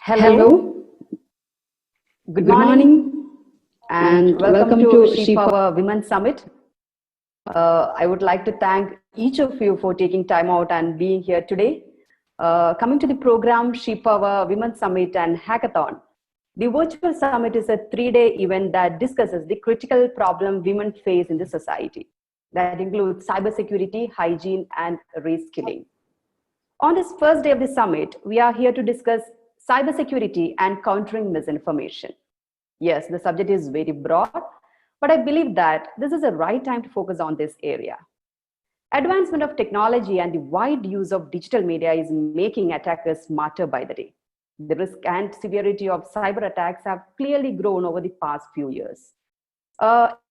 Hello, good morning, and welcome to She Power Women Summit. I would like to thank each of you for taking time out and being here today. Coming to the program She Power Women Summit and Hackathon. The virtual summit is a 3-day event that discusses the critical problem women face in the society. That includes cybersecurity, hygiene, and reskilling. On this first day of the summit, we are here to discuss cybersecurity and countering misinformation. Yes, the subject is very broad, but I believe that this is the right time to focus on this area. Advancement of technology and the wide use of digital media is making attackers smarter by the day. The risk and severity of cyber attacks have clearly grown over the past few years.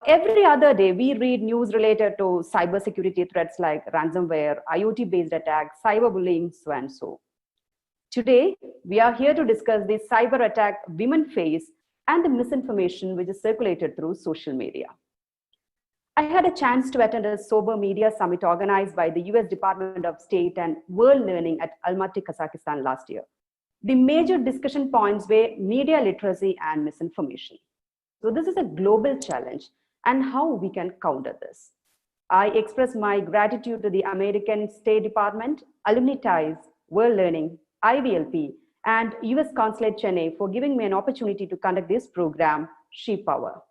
Every other day, we read news related to cybersecurity threats like ransomware, IoT-based attacks, cyberbullying, so and so. Today, we are here to discuss the cyber attack women face and the misinformation which is circulated through social media. I had a chance to attend a sober media summit organized by the US Department of State and World Learning at Almaty, Kazakhstan last year. The major discussion points were media literacy and misinformation. So this is a global challenge and how we can counter this. I express my gratitude to the American State Department, Alumni Ties, World Learning, IVLP, and US Consulate Chennai for giving me an opportunity to conduct this program, She Power.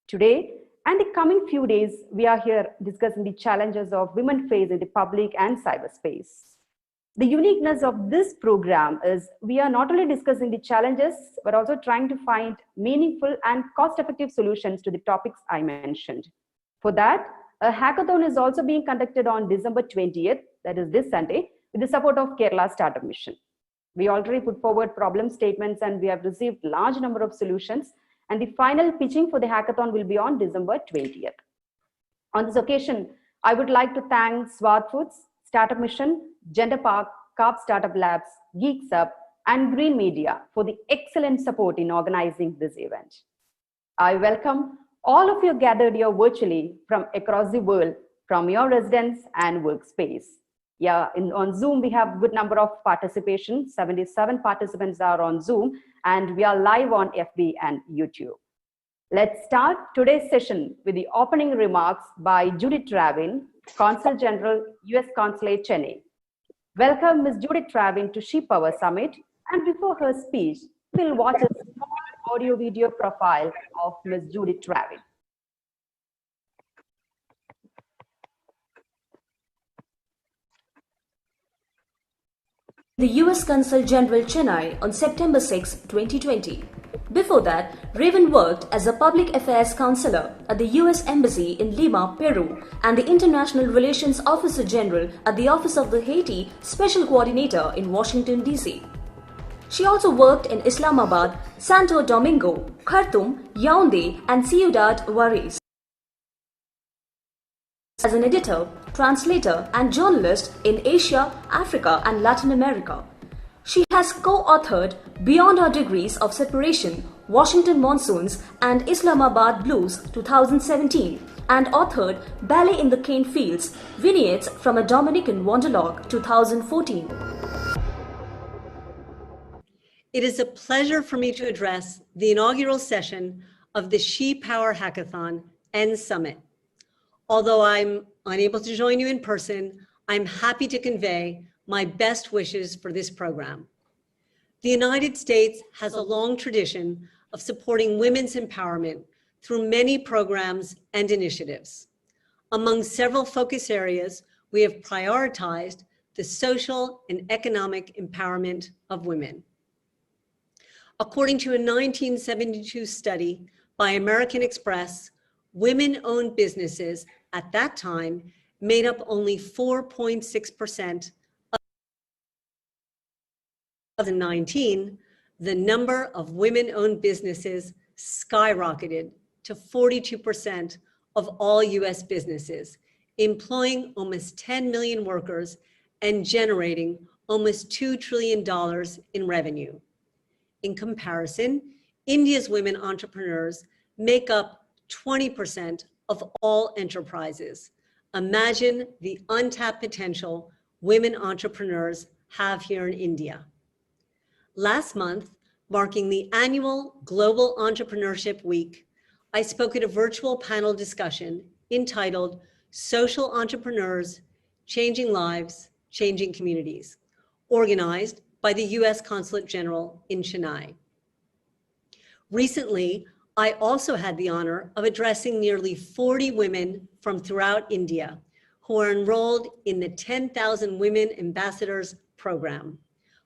Today, and the coming few days, we are here discussing the challenges of women face in the public and cyberspace. The uniqueness of this program is we are not only discussing the challenges, but also trying to find meaningful and cost-effective solutions to the topics I mentioned. For that, a hackathon is also being conducted on December 20th, that is this Sunday, with the support of Kerala Startup Mission. We already put forward problem statements and we have received large number of solutions, and the final pitching for the hackathon will be on December 20th. On this occasion, I would like to thank Swat Foods, Startup Mission, Gender Park, Carb Startup Labs, Geeks Up, and Green Media for the excellent support in organizing this event. I welcome all of you gathered here virtually from across the world, from your residence and workspace. Yeah, on Zoom, we have a good number of participation. 77 participants are on Zoom, and we are live on FB and YouTube. Let's start today's session with the opening remarks by Judith Travin, Consul General, US Consulate, Chennai. Welcome Ms. Judith Travin to She Power Summit, and before her speech, we'll watch a small audio-video profile of Ms. Judith Travin. The US Consul General Chennai on September 6, 2020. Before that, Raven worked as a public affairs counselor at the US Embassy in Lima, Peru, and the International Relations Officer General at the Office of the Haiti Special Coordinator in Washington, D.C. She also worked in Islamabad, Santo Domingo, Khartoum, Yaoundé, and Ciudad Juarez as an editor, translator, and journalist in Asia, Africa, and Latin America. She has co-authored Beyond Our Degrees of Separation, Washington Monsoons and Islamabad Blues 2017, and authored Ballet in the Cane Fields, Vignettes from a Dominican Wanderlog 2014. It is a pleasure for me to address the inaugural session of the She Power Hackathon and Summit. Although I'm unable to join you in person, I'm happy to convey my best wishes for this program. The United States has a long tradition of supporting women's empowerment through many programs and initiatives. Among several focus areas, we have prioritized the social and economic empowerment of women. According to a 1972 study by American Express, women-owned businesses at that time made up only 4.6%. In 2019, the number of women-owned businesses skyrocketed to 42% of all US businesses, employing almost 10 million workers and generating almost $2 trillion in revenue. In comparison, India's women entrepreneurs make up 20% of all enterprises. Imagine the untapped potential women entrepreneurs have here in India. Last month, marking the annual Global Entrepreneurship Week, I spoke at a virtual panel discussion entitled Social Entrepreneurs, Changing Lives, Changing Communities, organized by the US Consulate General in Chennai. Recently, I also had the honor of addressing nearly 40 women from throughout India who are enrolled in the 10,000 Women Ambassadors program,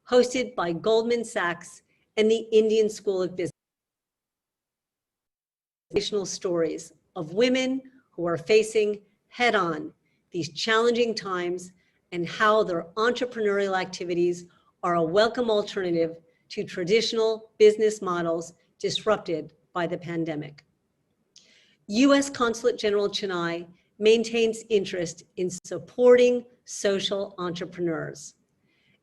hosted by Goldman Sachs and the Indian School of Business. Additional stories of women who are facing head-on these challenging times and how their entrepreneurial activities are a welcome alternative to traditional business models disrupted by the pandemic. U.S. Consulate General Chennai maintains interest in supporting social entrepreneurs.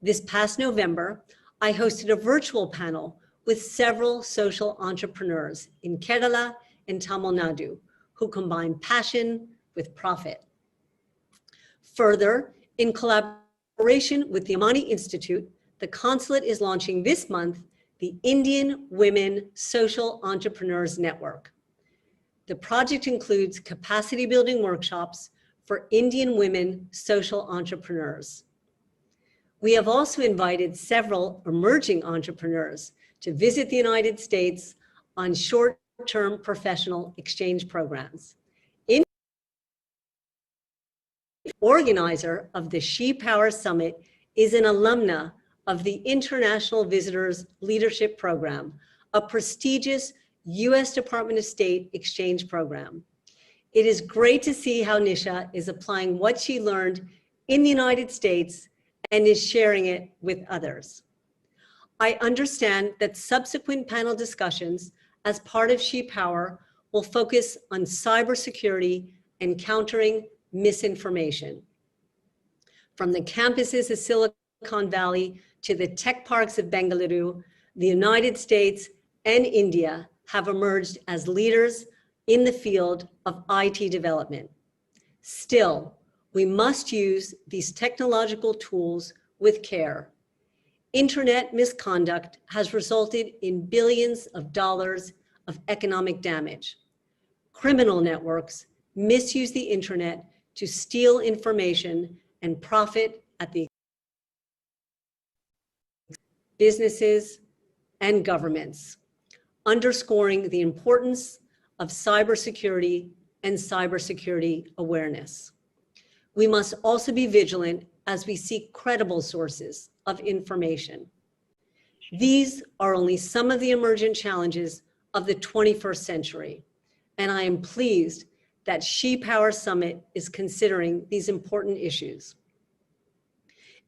This past November, I hosted a virtual panel with several social entrepreneurs in Kerala and Tamil Nadu who combine passion with profit. Further, in collaboration with the Amani Institute, the consulate is launching this month the Indian Women Social Entrepreneurs Network. The project includes capacity building workshops for Indian women social entrepreneurs. We have also invited several emerging entrepreneurs to visit the United States on short-term professional exchange programs. The organizer of the She Power Summit is an alumna of the International Visitors Leadership Program, a prestigious U.S. Department of State exchange program. It is great to see how Nisha is applying what she learned in the United States and is sharing it with others. I understand that subsequent panel discussions as part of She Power will focus on cybersecurity and countering misinformation. From the campuses of Silicon Valley to the tech parks of Bengaluru, the United States and India have emerged as leaders in the field of IT development. Still, we must use these technological tools with care. Internet misconduct has resulted in billions of dollars of economic damage. Criminal networks misuse the internet to steal information and profit at the businesses and governments, underscoring the importance of cybersecurity and cybersecurity awareness. We must also be vigilant as we seek credible sources of information. These are only some of the emergent challenges of the 21st century, and I am pleased that She Power Summit is considering these important issues.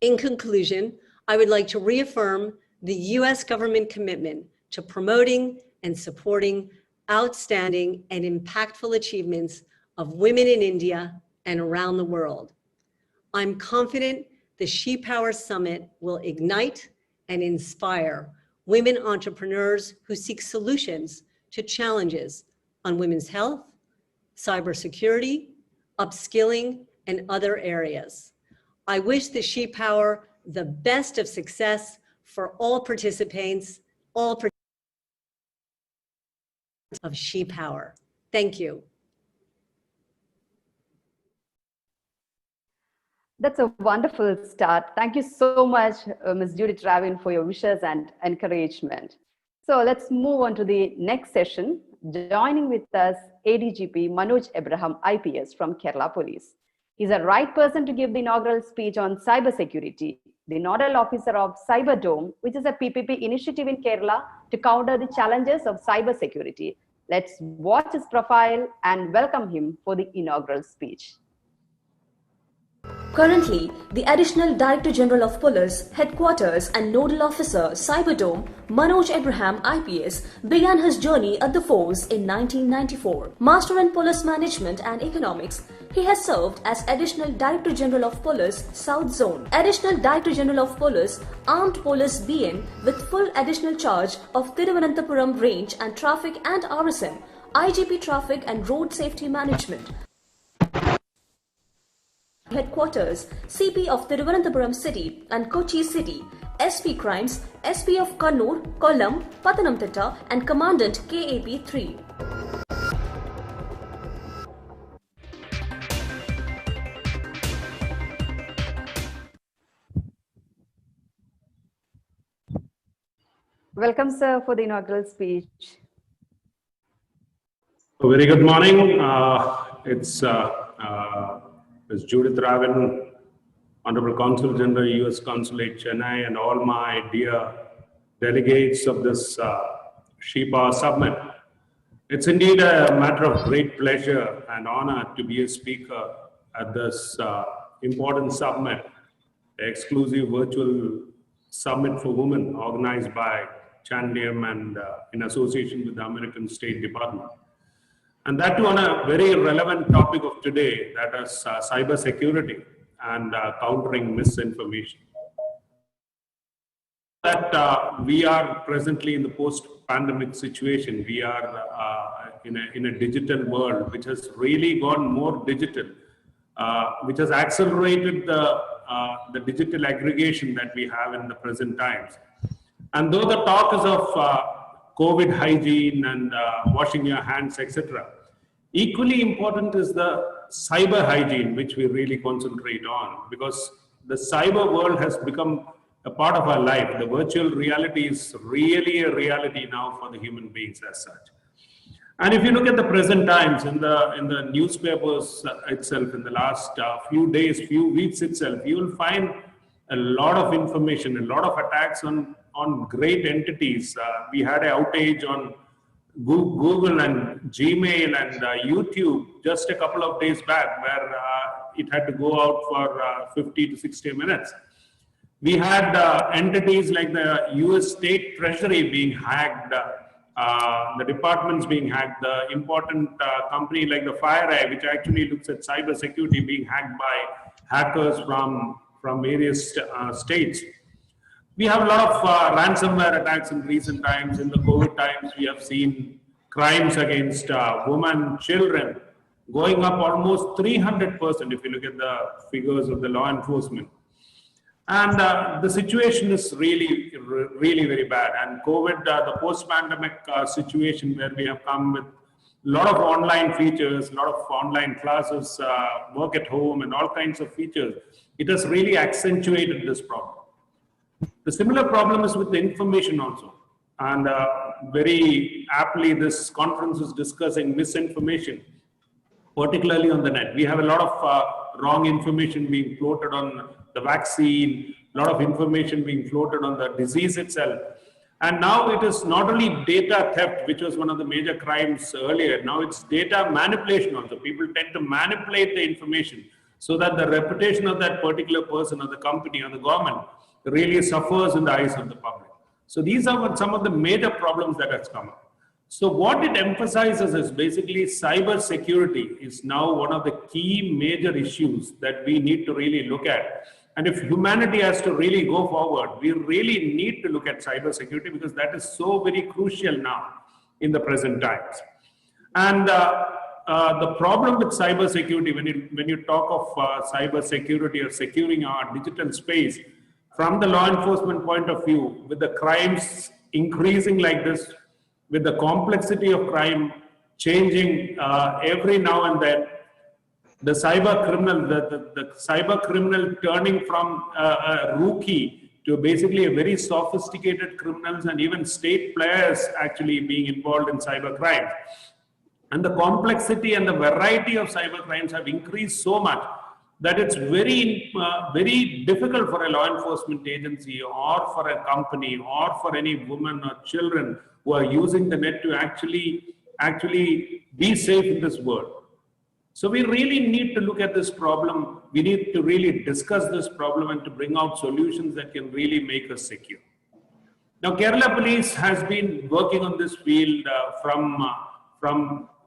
In conclusion, I would like to reaffirm the U.S. government commitment to promoting and supporting outstanding and impactful achievements of women in India and around the world. I'm confident the She Power Summit will ignite and inspire women entrepreneurs who seek solutions to challenges on women's health, cybersecurity, upskilling, and other areas. I wish the She Power the best of success for all participants, of She Power. Thank you. That's a wonderful start. Thank you so much, Ms. Judith Ravin, for your wishes and encouragement. So let's move on to the next session. Joining with us, ADGP Manoj Abraham, IPS from Kerala Police. He's the right person to give the inaugural speech on cybersecurity, the nodal officer of Cyberdome, which is a PPP initiative in Kerala to counter the challenges of cybersecurity. Let's watch his profile and welcome him for the inaugural speech. Currently, the Additional Director General of Police, Headquarters and Nodal Officer, Cyberdome, Manoj Abraham IPS, began his journey at the force in 1994. Master in Police Management and Economics, he has served as Additional Director General of Police, South Zone, Additional Director General of Police, Armed Police BN, with full additional charge of Thiruvananthapuram Range and Traffic and RSM, IGP Traffic and Road Safety Management. Headquarters, CP of Thiruvananthapuram City and Kochi City, SP Crimes, SP of Kannur, Kollam, Pathanamthitta and Commandant KAP 3. Welcome, sir, for the inaugural speech. A very good morning. It's Ms. Judith Ravin Honorable Consul General, U.S. Consulate, Chennai, and all my dear delegates of this SHIPA Summit. It's indeed a matter of great pleasure and honor to be a speaker at this important summit, the exclusive virtual summit for women organized by Chandam and in association with the American State Department. And that too on a very relevant topic of today, that is cyber security and countering misinformation. That we are presently in the post-pandemic situation. We are in a digital world which has really gone more digital, which has accelerated the digital aggregation that we have in the present times. And though the talk is of COVID hygiene and washing your hands, etc., equally important is the cyber hygiene, which we really concentrate on, because the cyber world has become a part of our life. The virtual reality is really a reality now for the human beings as such. And if you look at the present times in the newspapers itself, in the last few days, few weeks itself, you will find a lot of information, a lot of attacks on great entities. We had an outage on Google and Gmail and YouTube just a couple of days back, where it had to go out for 50 to 60 minutes. We had entities like the US State Treasury being hacked, the departments being hacked, the important company like the FireEye, which actually looks at cyber security, being hacked by hackers from various states. We have a lot of ransomware attacks in recent times. In the COVID times, we have seen crimes against women, children, going up almost 300% if you look at the figures of the law enforcement. And the situation is really very bad. And COVID, the post-pandemic situation where we have come with a lot of online features, a lot of online classes, work at home, and all kinds of features, it has really accentuated this problem. The similar problem is with the information also. And very aptly, this conference is discussing misinformation, particularly on the net. We have a lot of wrong information being floated on the vaccine, a lot of information being floated on the disease itself. And now it is not only data theft, which was one of the major crimes earlier, now it's data manipulation also. People tend to manipulate the information so that the reputation of that particular person or the company or the government really suffers in the eyes of the public. So these are some of the major problems that has come up. So what it emphasizes is basically cyber security is now one of the key major issues that we need to really look at. And if humanity has to really go forward, we really need to look at cyber security, because that is so very crucial now in the present times. And the problem with cyber security, when you talk of cyber security or securing our digital space, from the law enforcement point of view, with the crimes increasing like this, with the complexity of crime changing every now and then, the cyber criminal turning from a rookie to basically a very sophisticated criminals, and even state players actually being involved in cyber crime. And the complexity and the variety of cyber crimes have increased so much that it's very difficult for a law enforcement agency or for a company or for any women or children who are using the net to actually be safe in this world. So we really need to look at this problem. We need to really discuss this problem and to bring out solutions that can really make us secure. Now, Kerala Police has been working on this field from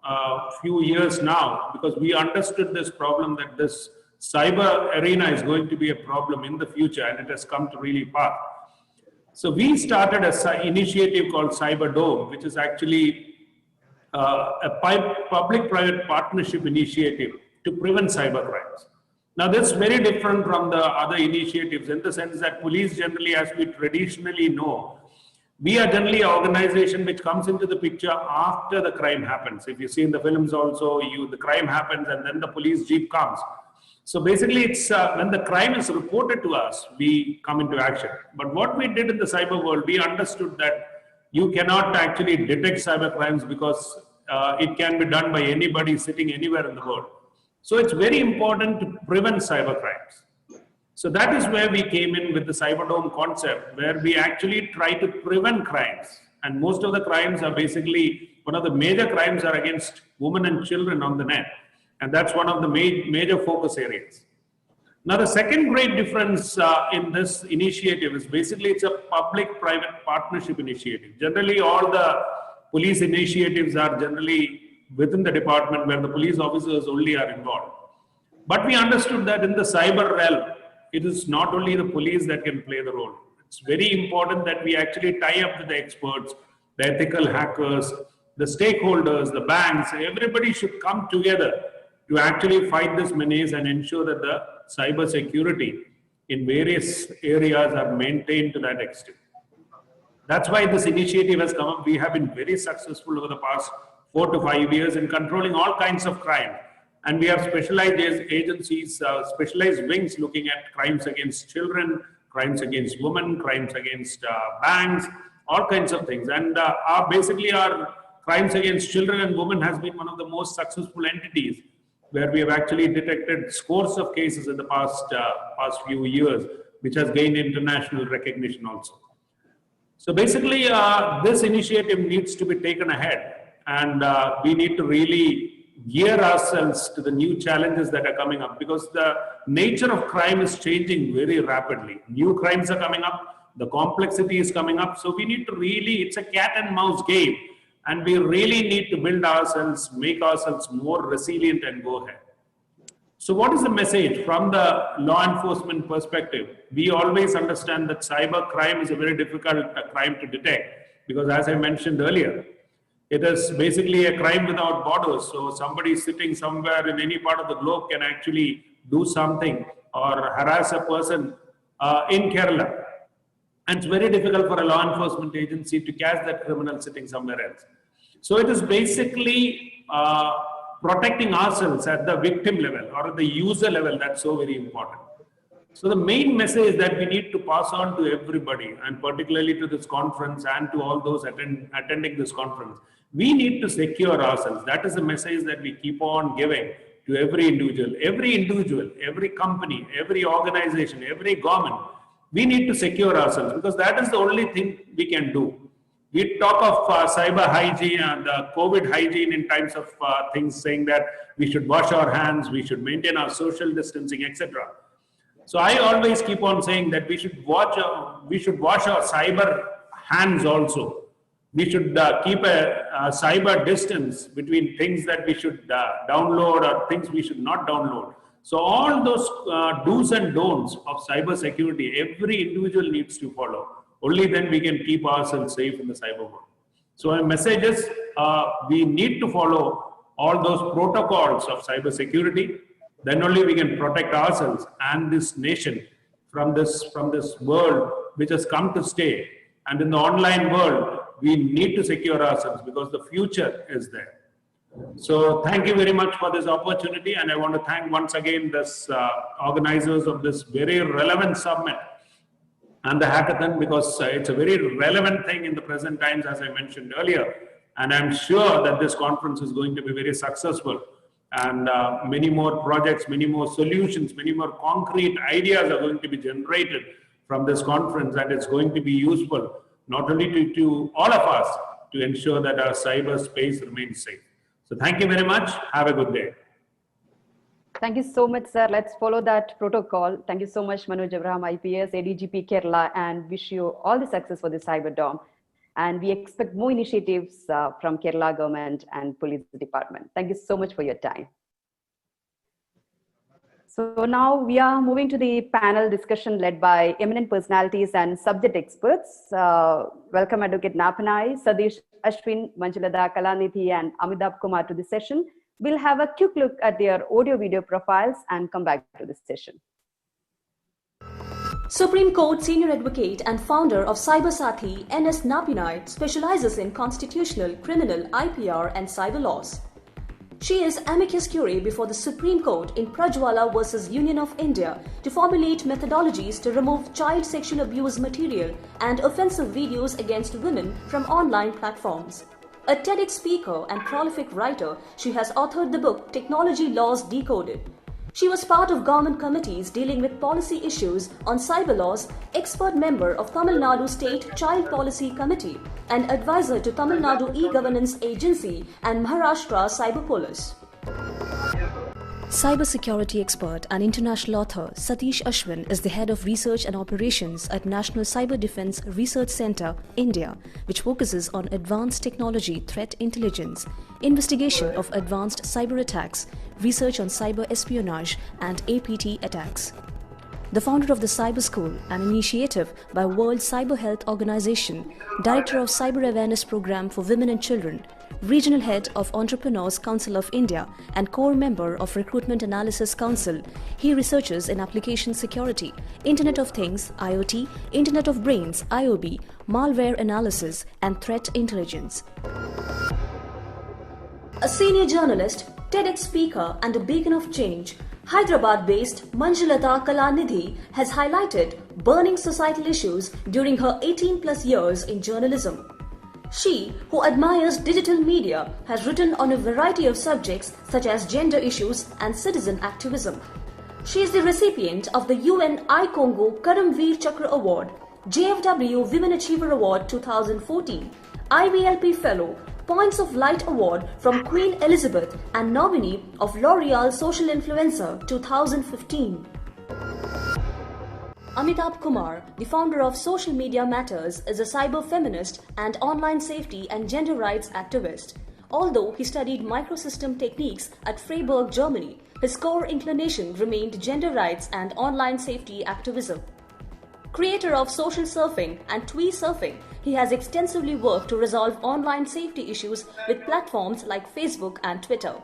a few years now, because we understood this problem, that this cyber arena is going to be a problem in the future, and it has come to really pass. So we started an initiative called Cyber Dome, which is actually a public-private partnership initiative to prevent cyber crimes. Now, that's very different from the other initiatives in the sense that police generally, as we traditionally know, we are generally an organization which comes into the picture after the crime happens. If you see in the films also, the crime happens and then the police jeep comes. So basically, it's when the crime is reported to us, we come into action. But what we did in the cyber world, we understood that you cannot actually detect cyber crimes because it can be done by anybody sitting anywhere in the world. So it's very important to prevent cyber crimes. So that is where we came in with the Cyberdome concept, where we actually try to prevent crimes. And most of the crimes are basically, one of the major crimes are against women and children on the net. And that's one of the major focus areas. Now, the second great difference in this initiative is basically it's a public-private partnership initiative. Generally, all the police initiatives are generally within the department where the police officers only are involved. But we understood that in the cyber realm, it is not only the police that can play the role. It's very important that we actually tie up with the experts, the ethical hackers, the stakeholders, the banks. Everybody should come together to actually fight this menace and ensure that the cyber security in various areas are maintained to that extent. That's why this initiative has come up. We have been very successful over the past 4 to 5 years in controlling all kinds of crime. And we have specialized agencies, specialized wings looking at crimes against children, crimes against women, crimes against banks, all kinds of things. And basically our crimes against children and women has been one of the most successful entities where we have actually detected scores of cases in the past few years, which has gained international recognition also. So basically, this initiative needs to be taken ahead, and we need to really gear ourselves to the new challenges that are coming up, because the nature of crime is changing very rapidly. New crimes are coming up, the complexity is coming up. So we need to really, it's a cat and mouse game, and we really need to build ourselves, make ourselves more resilient and go ahead. So what is the message from the law enforcement perspective? We always understand that cyber crime is a very difficult crime to detect, because as I mentioned earlier, it is basically a crime without borders. So somebody sitting somewhere in any part of the globe can actually do something or harass a person in Kerala. And it's very difficult for a law enforcement agency to catch that criminal sitting somewhere else. So it is basically protecting ourselves at the victim level or at the user level. That's so very important. So the main message that we need to pass on to everybody, and particularly to this conference and to all those attending this conference, we need to secure ourselves. That is the message that we keep on giving to every individual, every company, every organization, every government. We need to secure ourselves, because that is the only thing we can do. We talk of cyber hygiene and COVID hygiene in times of things, saying that we should wash our hands, we should maintain our social distancing, etc. So I always keep on saying that we should wash our cyber hands also. We should keep a cyber distance between things that we should download or things we should not download. So all those do's and don'ts of cyber security, every individual needs to follow. Only then we can keep ourselves safe in the cyber world. So my message is we need to follow all those protocols of cyber security. Then only we can protect ourselves and this nation from this world which has come to stay. And in the online world, we need to secure ourselves, because the future is there. So thank you very much for this opportunity, and I want to thank once again this organizers of this very relevant summit and the hackathon, because it's a very relevant thing in the present times, as I mentioned earlier. And I'm sure that this conference is going to be very successful, and many more projects, many more solutions, many more concrete ideas are going to be generated from this conference, and it's going to be useful not only to all of us to ensure that our cyber space remains safe. So thank you very much. Have a good day. Thank you so much, sir. Let's follow that protocol. Thank you so much, Manoj Abraham, IPS, ADGP Kerala, and wish you all the success for the Cyberdome. And we expect more initiatives from Kerala government and police department. Thank you so much for your time. So now we are moving to the panel discussion led by eminent personalities and subject experts. Welcome Advocate Napanai, Sadish Ashwin, Manjulada Kalanidhi, and Amitabh Kumar to the session. We'll have a quick look at their audio-video profiles and come back to this session. Supreme Court Senior Advocate and founder of Cybersathi, N.S. Napinai, specializes in constitutional, criminal, IPR and cyber laws. She is amicus curiae before the Supreme Court in Prajwala versus Union of India to formulate methodologies to remove child sexual abuse material and offensive videos against women from online platforms. A TEDx speaker and prolific writer, she has authored the book Technology Laws Decoded. She was part of government committees dealing with policy issues on cyber laws, expert member of Tamil Nadu State Child Policy Committee, and advisor to Tamil Nadu E-Governance Agency and Maharashtra Cyber Police. Cybersecurity expert and international author Satish Ashwin is the head of research and operations at National Cyber Defense Research Centre, India, which focuses on advanced technology threat intelligence, investigation of advanced cyber attacks, research on cyber espionage, and APT attacks. The founder of the Cyber School, an initiative by World Cyber Health Organization, director of Cyber Awareness Program for Women and Children, regional head of Entrepreneurs Council of India, and core member of Recruitment Analysis Council, he researches in application security, Internet of Things, IoT, Internet of Brains, IoB, malware analysis, and threat intelligence. A senior journalist, TEDx speaker, and a beacon of change, Hyderabad-based Manjulata Kalanidhi has highlighted burning societal issues during her 18+ years in journalism. She, who admires digital media, has written on a variety of subjects such as gender issues and citizen activism. She is the recipient of the UN I-Congo Karamveer Chakra Award, JFW Women Achiever Award 2014, IVLP Fellow, Points of Light Award from Queen Elizabeth, and nominee of L'Oreal Social Influencer 2015. Amitabh Kumar, the founder of Social Media Matters, is a cyber feminist and online safety and gender rights activist. Although he studied microsystem techniques at Freiburg, Germany, his core inclination remained gender rights and online safety activism. Creator of social surfing and twee surfing, he has extensively worked to resolve online safety issues with platforms like Facebook and Twitter.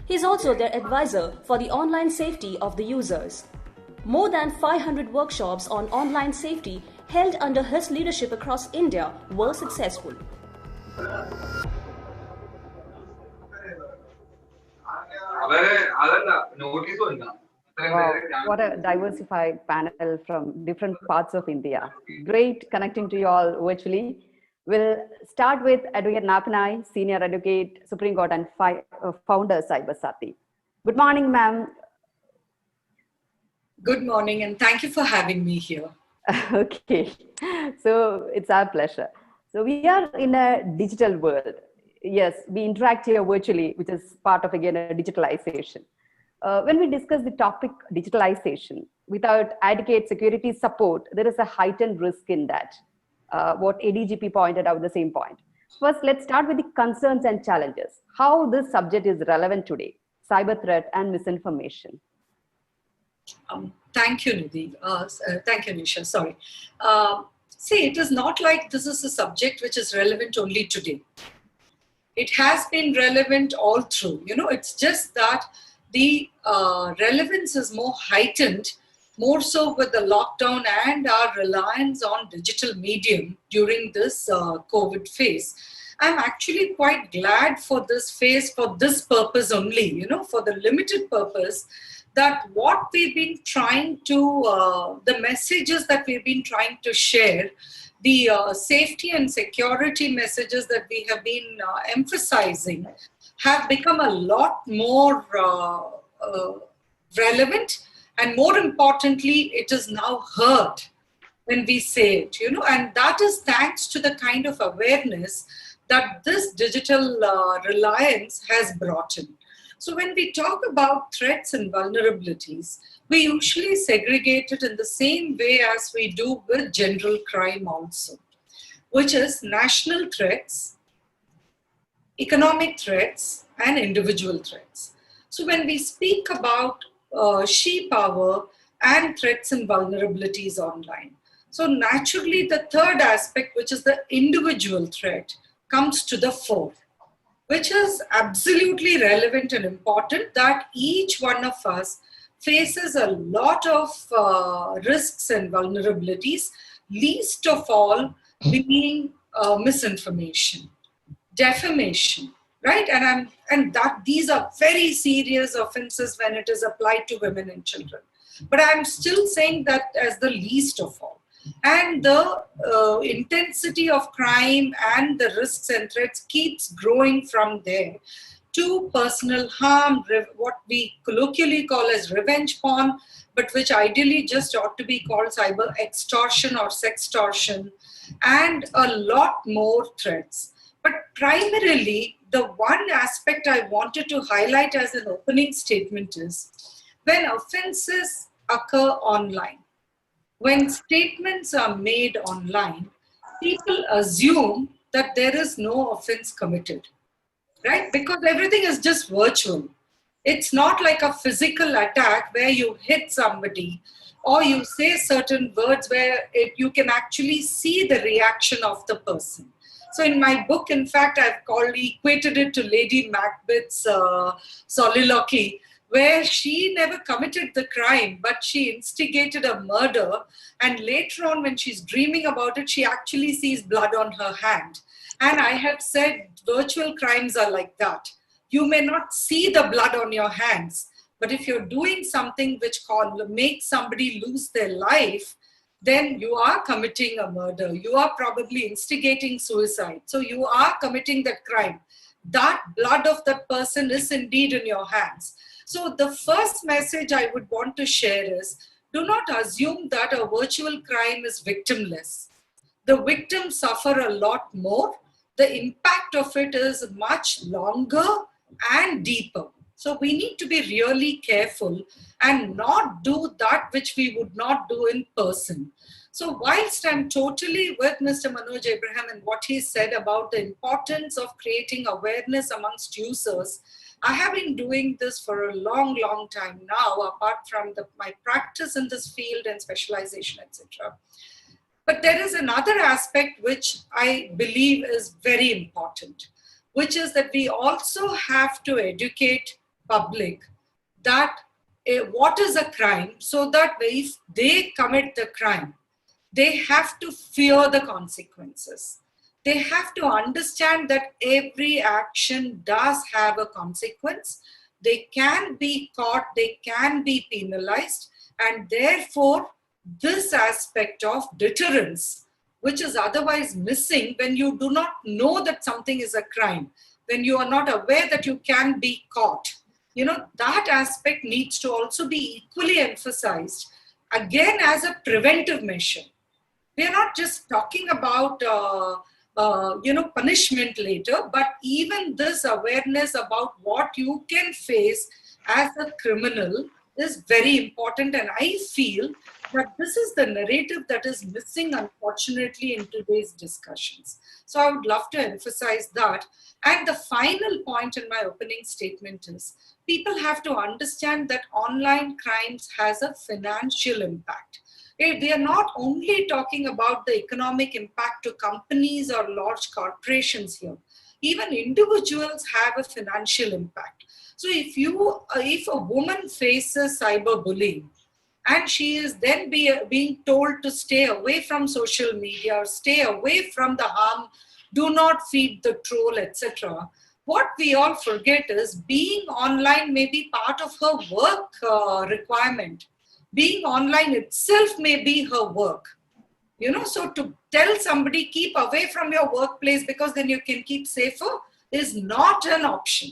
He is also their advisor for the online safety of the users. More than 500 workshops on online safety held under his leadership across India were successful. Wow, what a diversified panel from different parts of India. Great connecting to you all virtually. We'll start with Advocate Napanai, Senior Advocate, Supreme Court, and founder Cyber Sati. Good morning, ma'am. Good morning, and thank you for having me here. Okay, so it's our pleasure. So we are in a digital world. Yes, we interact here virtually, which is part of, again, a digitalization. When we discuss the topic digitalization, without adequate security support, there is a heightened risk in that. What ADGP pointed out, the same point. First, let's start with the concerns and challenges. How this subject is relevant today, cyber threat and misinformation. Thank you, Nidhi. Thank you, Nisha. Sorry. See, it is not like this is a subject which is relevant only today. It has been relevant all through. It's just that the relevance is more heightened, more so with the lockdown and our reliance on digital medium during this COVID phase. I'm actually quite glad for this phase, for this purpose only, for the limited purpose that what we've been trying to, the messages that we've been trying to share, the safety and security messages that we have been emphasizing have become a lot more relevant, and more importantly, it is now heard when we say it, and that is thanks to the kind of awareness that this digital reliance has brought in. So when we talk about threats and vulnerabilities, we usually segregate it in the same way as we do with general crime also, which is national threats, economic threats, and individual threats. So when we speak about she power and threats and vulnerabilities online, so naturally the third aspect, which is the individual threat, comes to the fore, which is absolutely relevant and important, that each one of us faces a lot of risks and vulnerabilities, least of all being misinformation, defamation, right? And that these are very serious offenses when it is applied to women and children. But I'm still saying that as the least of all. And the intensity of crime and the risks and threats keeps growing from there to personal harm, what we colloquially call as revenge porn, but which ideally just ought to be called cyber extortion or sextortion, and a lot more threats. But primarily, the one aspect I wanted to highlight as an opening statement is when offenses occur online, when statements are made online, people assume that there is no offense committed, right? Because everything is just virtual. It's not like a physical attack where you hit somebody or you say certain words where you can actually see the reaction of the person. So in my book, in fact, I've equated it to Lady Macbeth's soliloquy, where she never committed the crime, but she instigated a murder. And later on, when she's dreaming about it, she actually sees blood on her hand. And I have said virtual crimes are like that. You may not see the blood on your hands, but if you're doing something which makes somebody lose their life, then you are committing a murder. You are probably instigating suicide. So you are committing that crime. That blood of that person is indeed in your hands. So the first message I would want to share is, do not assume that a virtual crime is victimless. The victims suffer a lot more. The impact of it is much longer and deeper. So we need to be really careful and not do that which we would not do in person. So whilst I'm totally with Mr. Manoj Abraham and what he said about the importance of creating awareness amongst users, I have been doing this for a long, long time now, apart from my practice in this field and specialization, etc. But there is another aspect which I believe is very important, which is that we also have to educate public that what is a crime, so that if they commit the crime, they have to fear the consequences. They have to understand that every action does have a consequence. They can be caught, they can be penalized, and therefore this aspect of deterrence, which is otherwise missing when you do not know that something is a crime, when you are not aware that you can be caught, that aspect needs to also be equally emphasized, again, as a preventive measure. We are not just talking about punishment later, but even this awareness about what you can face as a criminal is very important. And I feel that this is the narrative that is missing, unfortunately, in today's discussions. So I would love to emphasize that. And the final point in my opening statement is, people have to understand that online crimes has a financial impact. They are not only talking about the economic impact to companies or large corporations here. Even individuals have a financial impact. So if a woman faces cyberbullying and she is then being told to stay away from social media or stay away from the harm, do not feed the troll, etc., what we all forget is being online may be part of her work requirement. Being online itself may be her work. So to tell somebody keep away from your workplace because then you can keep safer is not an option.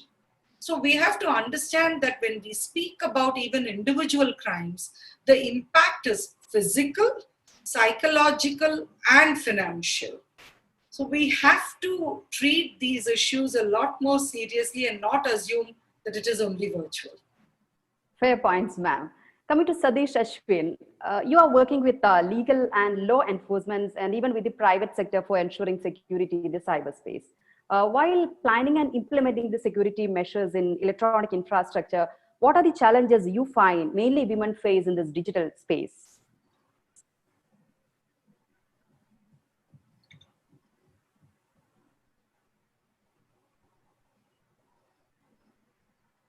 So we have to understand that when we speak about even individual crimes, the impact is physical, psychological, and financial. So we have to treat these issues a lot more seriously and not assume that it is only virtual. Fair points, ma'am. Coming to Sadish Ashwin, you are working with legal and law enforcement and even with the private sector for ensuring security in the cyberspace. While planning and implementing the security measures in electronic infrastructure, what are the challenges you find mainly women face in this digital space?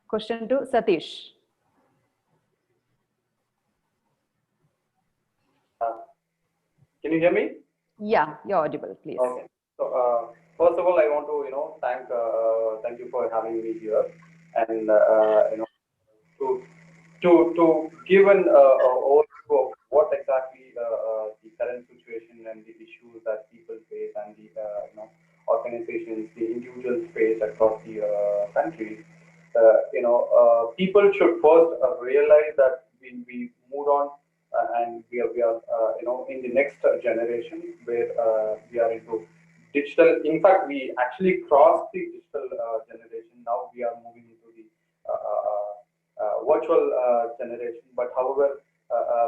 Question to Satish. Can you hear me? Yeah, you're audible, please. Okay. So first of all, I want to thank you for having me here, and to give an overview of what exactly the current situation and the issues that people face and the organizations, the individuals face across the countries, people should first realize that we moved on and we are in the next generation where we are into digital. In fact, we actually crossed the digital generation. Now we are moving into the virtual generation. But however,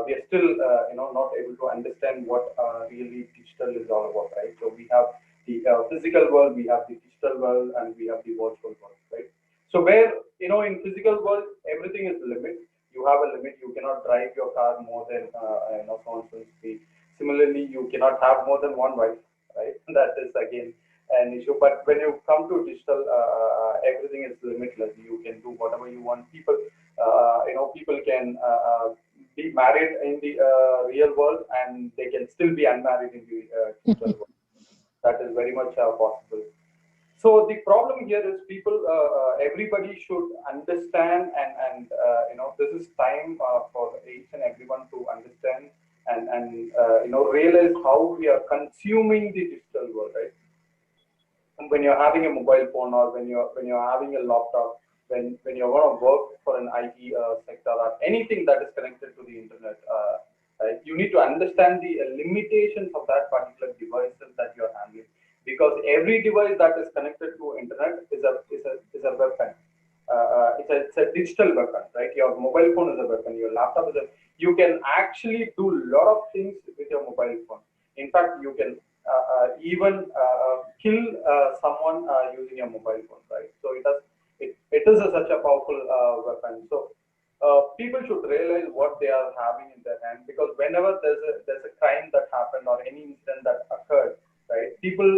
we are still not able to understand what really digital is all about, right? So we have the physical world, we have the digital world, and we have the virtual world, right? So where in physical world everything is limit. You have a limit. You cannot drive your car more than so on so speed. Similarly, you cannot have more than one wife, right? That is again an issue. But when you come to digital, everything is limitless. You can do whatever you want. People can be married in the real world, and they can still be unmarried in the digital world. That is very much possible. So the problem here is people, everybody should understand, and this is time for each and everyone to understand and realize how we are consuming the digital world, right? When you're having a mobile phone or when you're having a laptop, when you're going to work for an IT sector or anything that is connected to the internet, right, you need to understand the limitations of that particular devices that you're handling, because every device that is connected to internet is a weapon. It's a digital weapon, right? Your mobile phone is a weapon. Your laptop is a. You can actually do a lot of things with your mobile phone. In fact, you can even kill someone using your mobile phone, right? So it is such a powerful weapon. So people should realize what they are having in their hand, because whenever there's a crime that happened or any incident that occurred, right? People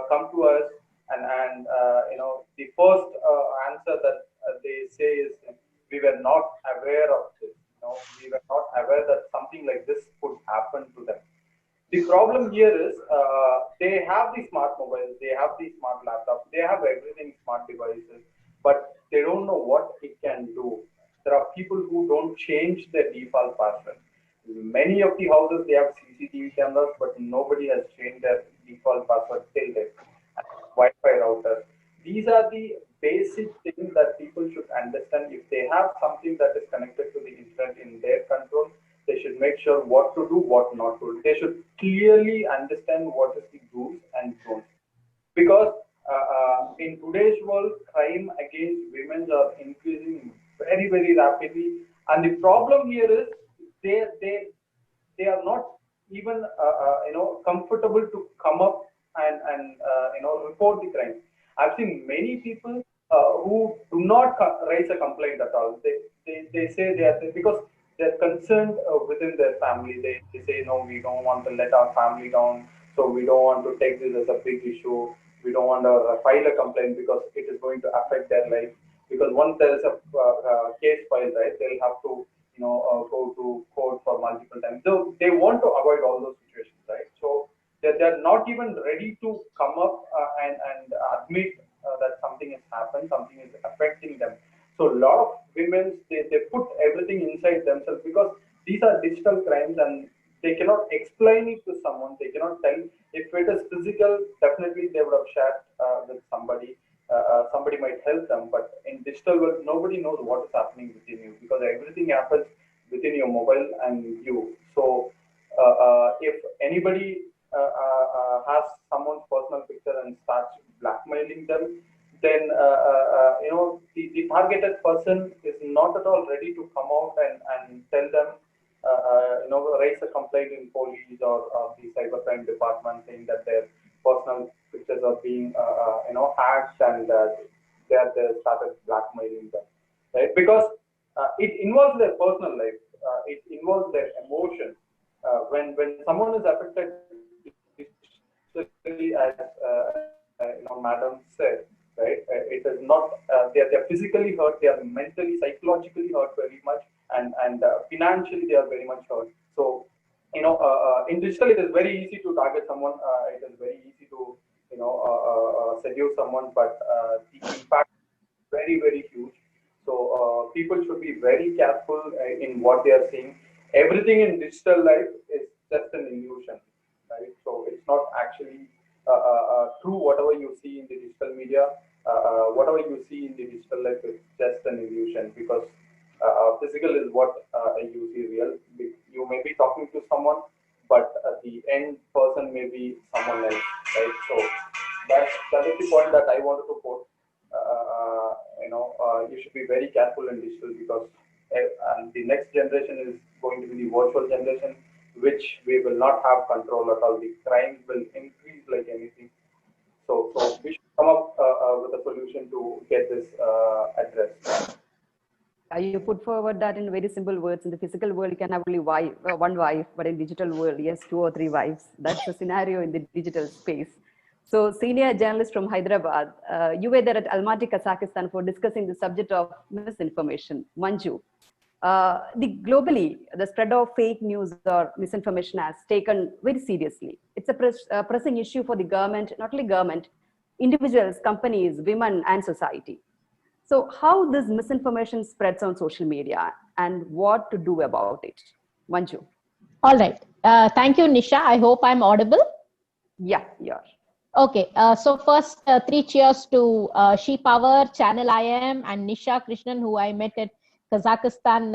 come to us and the first answer that they say is, we were not aware of this. We were not aware that something like this could happen to them. The problem here is they have the smart mobiles, they have the smart laptops, they have everything, smart devices, but they don't know what it can do. There are people who don't change their default password. Many of the houses, they have CCTV cameras, but nobody has changed their default password till date. Wi-Fi router. These are the basic things that people should understand. If they have something that is connected to the internet in their control, they should make sure what to do, what not to do. They should clearly understand what is the do's and don'ts. Because in today's world, crime against women are increasing very, very rapidly. And the problem here is they they they are not even comfortable to come up and report the crime. I've seen many people who do not raise a complaint at all. They say they are, because they're concerned within their family. They say, no, we don't want to let our family down, so we don't want to take this as a big issue. We don't want to file a complaint because it is going to affect their life. Because once there is a case filed, right, they'll have to go to court for multiple times. So they want to avoid all those situations, right? So they're not even ready to come up and admit that something has happened, something is affecting them. So a lot of women, they put everything inside themselves, because these are digital crimes and they cannot explain it to someone. They cannot tell. If it is physical, definitely they would have shared with somebody. Somebody might help them, but in digital world, nobody knows what is happening within you, because everything happens within your mobile and you. So if anybody has someone's personal picture and starts blackmailing them, then the targeted person is not at all ready to come out and tell them, raise a complaint in police or the cybercrime department, saying that their personal pictures are being hacked, and they started blackmailing them, right? Because it involves their personal life, it involves their emotions. When someone is affected digitally, as Madam said, right? It is not. They're physically hurt. They are mentally, psychologically hurt very much, and financially they are very much hurt. So in digital, it is very easy to target someone. It is very easy to seduce someone, but the impact is very, very huge. So people should be very careful in what they are seeing. Everything in digital life is just an illusion, right? So it's not actually true whatever you see in the digital media. whatever you see in the digital life is just an illusion, because physical is what you see real. You may be talking to someone, but the end person may be someone else, right? So that is the point that I wanted to put. You should be very careful in digital, because and the next generation is going to be the virtual generation, which we will not have control at all. The crime will increase like anything. So we should come up with a solution to get this addressed. You put forward that in very simple words. In the physical world, you can have only one wife, but in digital world, yes, two or three wives. That's the scenario in the digital space. So, senior journalist from Hyderabad, you were there at Almaty, Kazakhstan, for discussing the subject of misinformation. Manju, globally, the spread of fake news or misinformation has taken very seriously. It's a pressing issue for the government, not only government, individuals, companies, women, and society. So how this misinformation spreads on social media and what to do about it? Manju. All right. Thank you, Nisha. I hope I'm audible. Yeah, you are. Okay. So first, three cheers to She Power, Channel IAM, and Nisha Krishnan, who I met at Kazakhstan,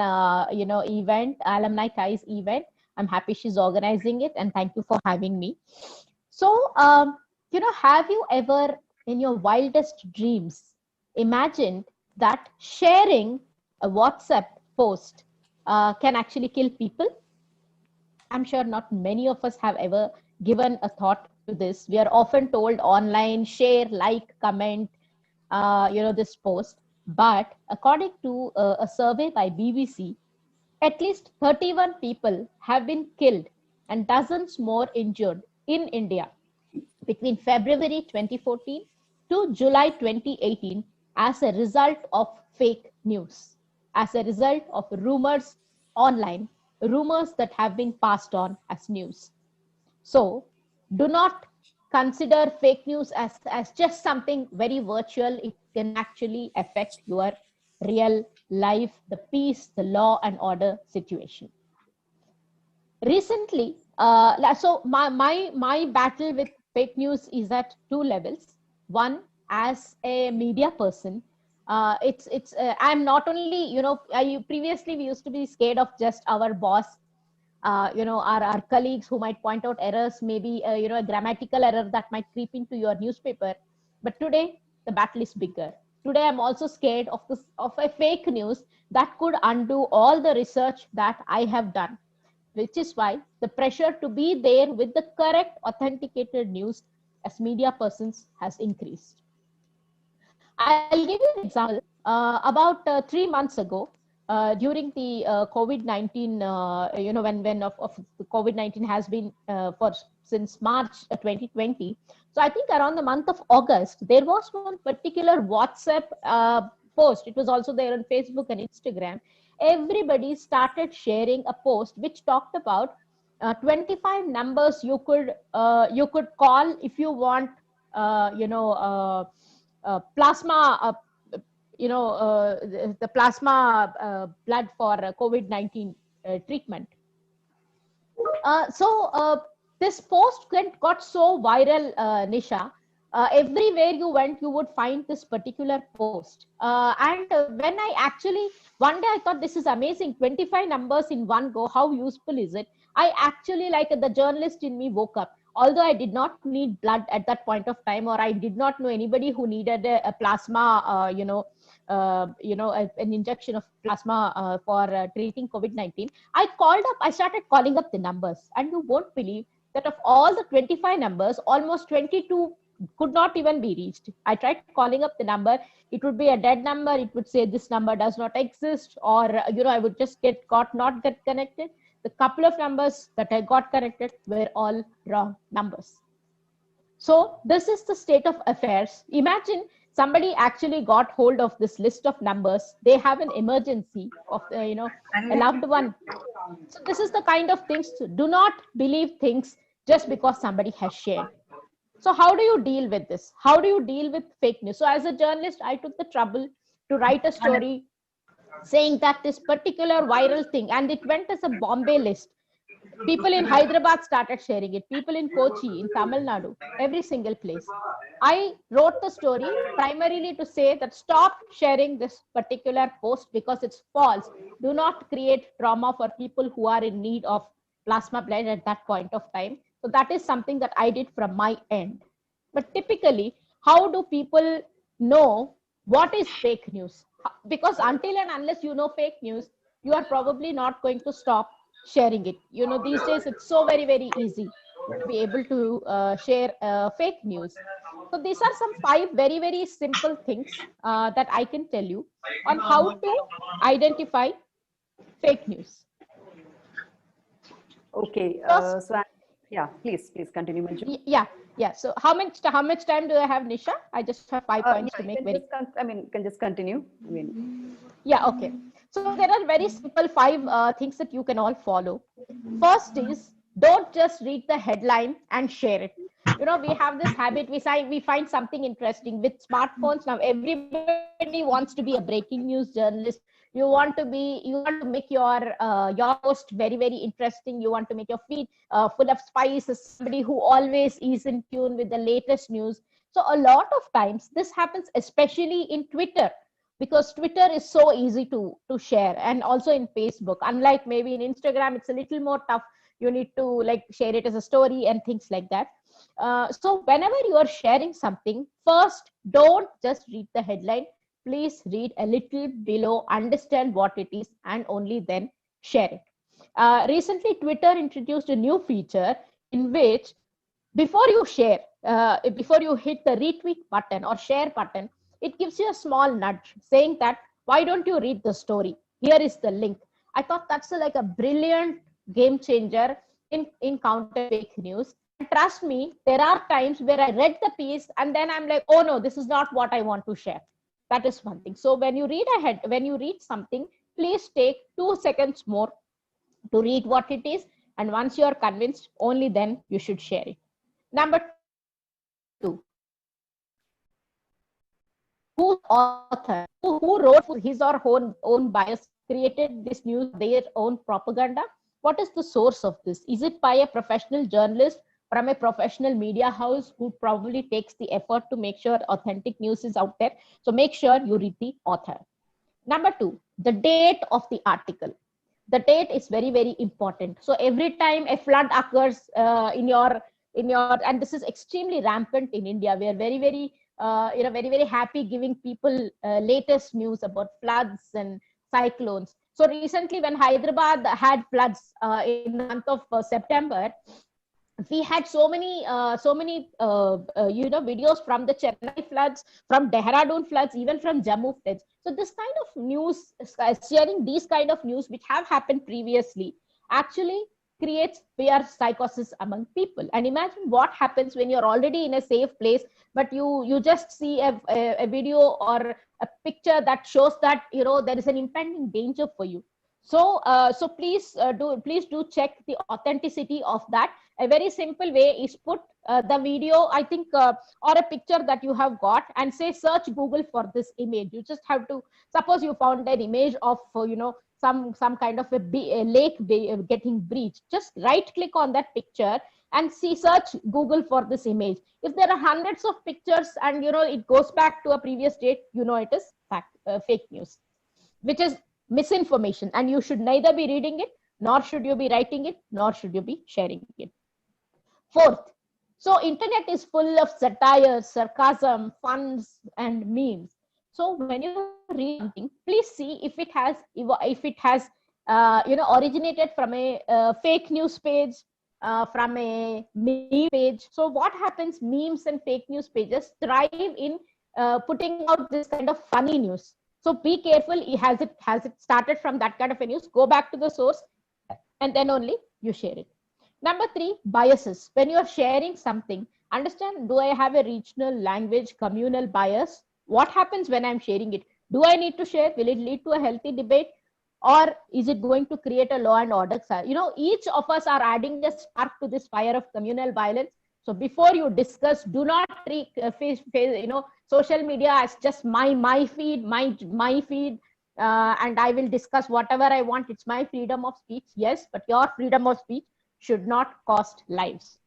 event, Alumni Ties event. I'm happy she's organizing it, and thank you for having me. So, have you ever, in your wildest dreams, imagined that sharing a WhatsApp post can actually kill people? I'm sure not many of us have ever given a thought to this. We are often told online, share, like, comment, this post. But according to a survey by BBC, at least 31 people have been killed and dozens more injured in India between February 2014 to July 2018 as a result of fake news, as a result of rumors online, rumors that have been passed on as news. So do not consider fake news as just something very virtual. It can actually affect your real life, the peace, the law and order situation. Recently, so my battle with fake news is at two levels. One, as a media person, I'm not only, previously we used to be scared of just our boss, our colleagues who might point out errors, maybe a grammatical error that might creep into your newspaper. But today the battle is bigger. Today I'm also scared of a fake news that could undo all the research that I have done, which is why the pressure to be there with the correct authenticated news as media persons has increased. I'll give you an example. About 3 months ago, during the COVID-19, when of the COVID-19 has been since March 2020. So I think around the month of August, there was one particular WhatsApp post. It was also there on Facebook and Instagram. Everybody started sharing a post which talked about 25 numbers you could call if you want, plasma, the plasma blood for COVID-19 treatment. So this post got so viral, Nisha. Everywhere you went, you would find this particular post. And when I actually, one day I thought this is amazing, 25 numbers in one go, how useful is it? I actually, like the journalist in me, woke up. Although I did not need blood at that point of time, or I did not know anybody who needed a plasma, an injection of plasma for treating COVID-19. I started calling up the numbers, and you won't believe that of all the 25 numbers, almost 22 could not even be reached. I tried calling up the number. It would be a dead number. It would say this number does not exist, or I would just not get connected. The couple of numbers that I got connected were all wrong numbers. So this is the state of affairs. Imagine somebody actually got hold of this list of numbers. They have an emergency of a loved one. So this is the kind of things. Do not believe things just because somebody has shared. So how do you deal with this? How do you deal with fake news? So as a journalist, I took the trouble to write a story saying that this particular viral thing, and it went as a Bombay list. People in Hyderabad started sharing it. People in Kochi, in Tamil Nadu, every single place. I wrote the story primarily to say that stop sharing this particular post because it's false. Do not create trauma for people who are in need of plasma blood at that point of time. So that is something that I did from my end. But typically, how do people know what is fake news? Because until and unless you know fake news, you are probably not going to stop sharing it. These days it's so very, very easy to be able to share fake news. So these are some 5 very, very simple things that I can tell you on how to identify fake news. Okay, First, so yeah, please continue, Manju. yeah. So how much time do I have, Nisha? I just have 5 points Yeah, to you make can very. you can just continue. I mean, Yeah, okay. So there are very simple 5 things that you can all follow. First is, don't just read the headline and share it. We have this habit, we find something interesting with smartphones now. Everybody wants to be a breaking news journalist. You want to make your post very, very interesting. You want to make your feed full of spice, as somebody who always is in tune with the latest news. So a lot of times this happens, especially in Twitter, because Twitter is so easy to share, and also in Facebook. Unlike maybe in Instagram, it's a little more tough. You need to like share it as a story and things like that. So whenever you are sharing something, first, don't just read the headline. Please read a little below, understand what it is, and only then share it. Recently, Twitter introduced a new feature in which before you hit the retweet button or share button, it gives you a small nudge saying that, why don't you read the story? Here is the link. I thought that's like a brilliant game changer in counter fake news. And trust me, there are times where I read the piece and then I'm like, oh no, this is not what I want to share. That is one thing. So when you read something, please take 2 seconds more to read what it is. And once you are convinced, only then you should share it. Number 2, who's author? Who wrote his or her own bias, created this news, their own propaganda? What is the source of this? Is it by a professional journalist from a professional media house who probably takes the effort to make sure authentic news is out there? So make sure you read the author. Number 2, the date of the article. The date is very, very important. So every time a flood occurs and this is extremely rampant in India, we are very, very very, very happy giving people latest news about floods and cyclones. So recently, when Hyderabad had floods in the month of September, we had so many videos from the Chennai floods, from Dehradun floods, even from Jammu floods. So this kind of news, sharing these kind of news which have happened previously, actually creates fear psychosis among people. And imagine what happens when you're already in a safe place, but you just see a video or a picture that shows that there is an impending danger for you. So please do check the authenticity of that. A very simple way is put the video, I think, or a picture that you have got, and say search Google for this image. You just have to, suppose you found an image of some kind of a lake getting breached. Just right click on that picture and search Google for this image. If there are hundreds of pictures and it goes back to a previous date, it is fake news, which is misinformation, and you should neither be reading it, nor should you be writing it, nor should you be sharing it. Fourth, so internet is full of satire, sarcasm, puns, and memes. So when you read something, please see if it has originated from a fake news page, from a meme page. So what happens? Memes and fake news pages thrive in putting out this kind of funny news. So be careful. Has it started from that kind of a news? Go back to the source, and then only you share it. Number 3, biases. When you're sharing something, understand, do I have a regional, language, communal bias? What happens when I'm sharing it? Do I need to share? Will it lead to a healthy debate? Or is it going to create a law and order? Each of us are adding a spark to this fire of communal violence. So before you discuss, do not treat social media as just my feed, my feed, and I will discuss whatever I want. It's my freedom of speech. Yes, but your freedom of speech should not cost lives.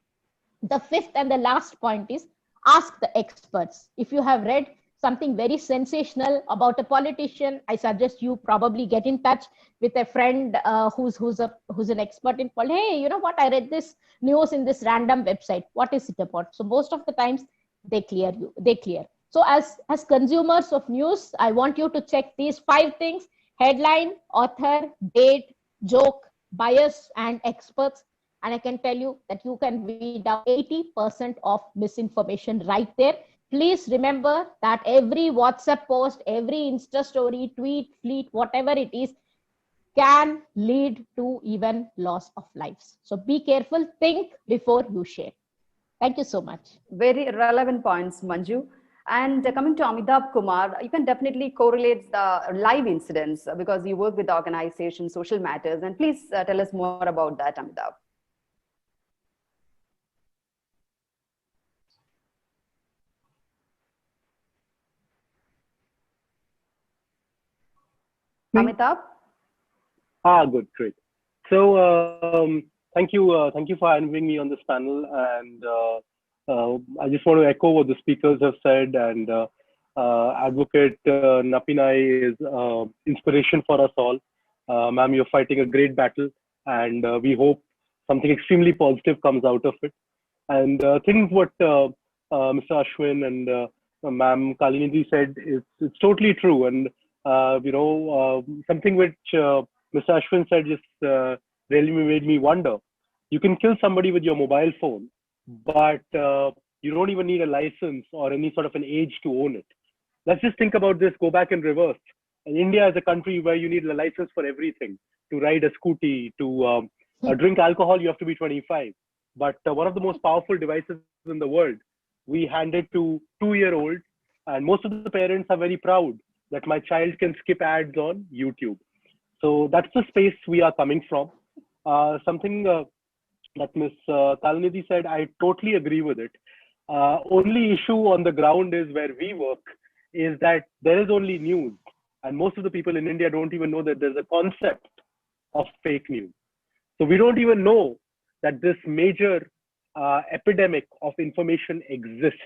The fifth and the last point is ask the experts. If you have read something very sensational about a politician, I suggest you probably get in touch with a friend who's an expert in politics. Hey, you know what? I read this news in this random website. What is it about? So most of the times they clear you. They clear. So as consumers of news, I want you to check these 5 things: headline, author, date, joke, bias, and experts. And I can tell you that you can weed out 80% of misinformation right there. Please remember that every WhatsApp post, every Insta story, tweet, fleet, whatever it is, can lead to even loss of lives. So be careful, think before you share. Thank you so much. Very relevant points, Manju. And coming to Amitabh Kumar, you can definitely correlate the live incidents because you work with the organization Social Matters. And please tell us more about that, Amitabh. Amitabh? Good, great. So thank you for having me on this panel, and I just want to echo what the speakers have said. And Advocate Napinai is inspiration for us all. Ma'am, you're fighting a great battle, and we hope something extremely positive comes out of it. And I think what Mr. Ashwin and Ma'am Kalinidhi said is it's totally true. And something which Mr. Ashwin said just really made me wonder. You can kill somebody with your mobile phone, but you don't even need a license or any sort of an age to own it. Let's just think about this, go back in reverse. And India is a country where you need a license for everything. To ride a scooty, to drink alcohol, you have to be 25. But one of the most powerful devices in the world, we hand it to 2-year-olds. And most of the parents are very proud that my child can skip ads on YouTube. So that's the space we are coming from. Something that Ms. Kalinidhi said, I totally agree with it. Only issue on the ground is where we work is that there is only news. And most of the people in India don't even know that there's a concept of fake news. So we don't even know that this major epidemic of information exists.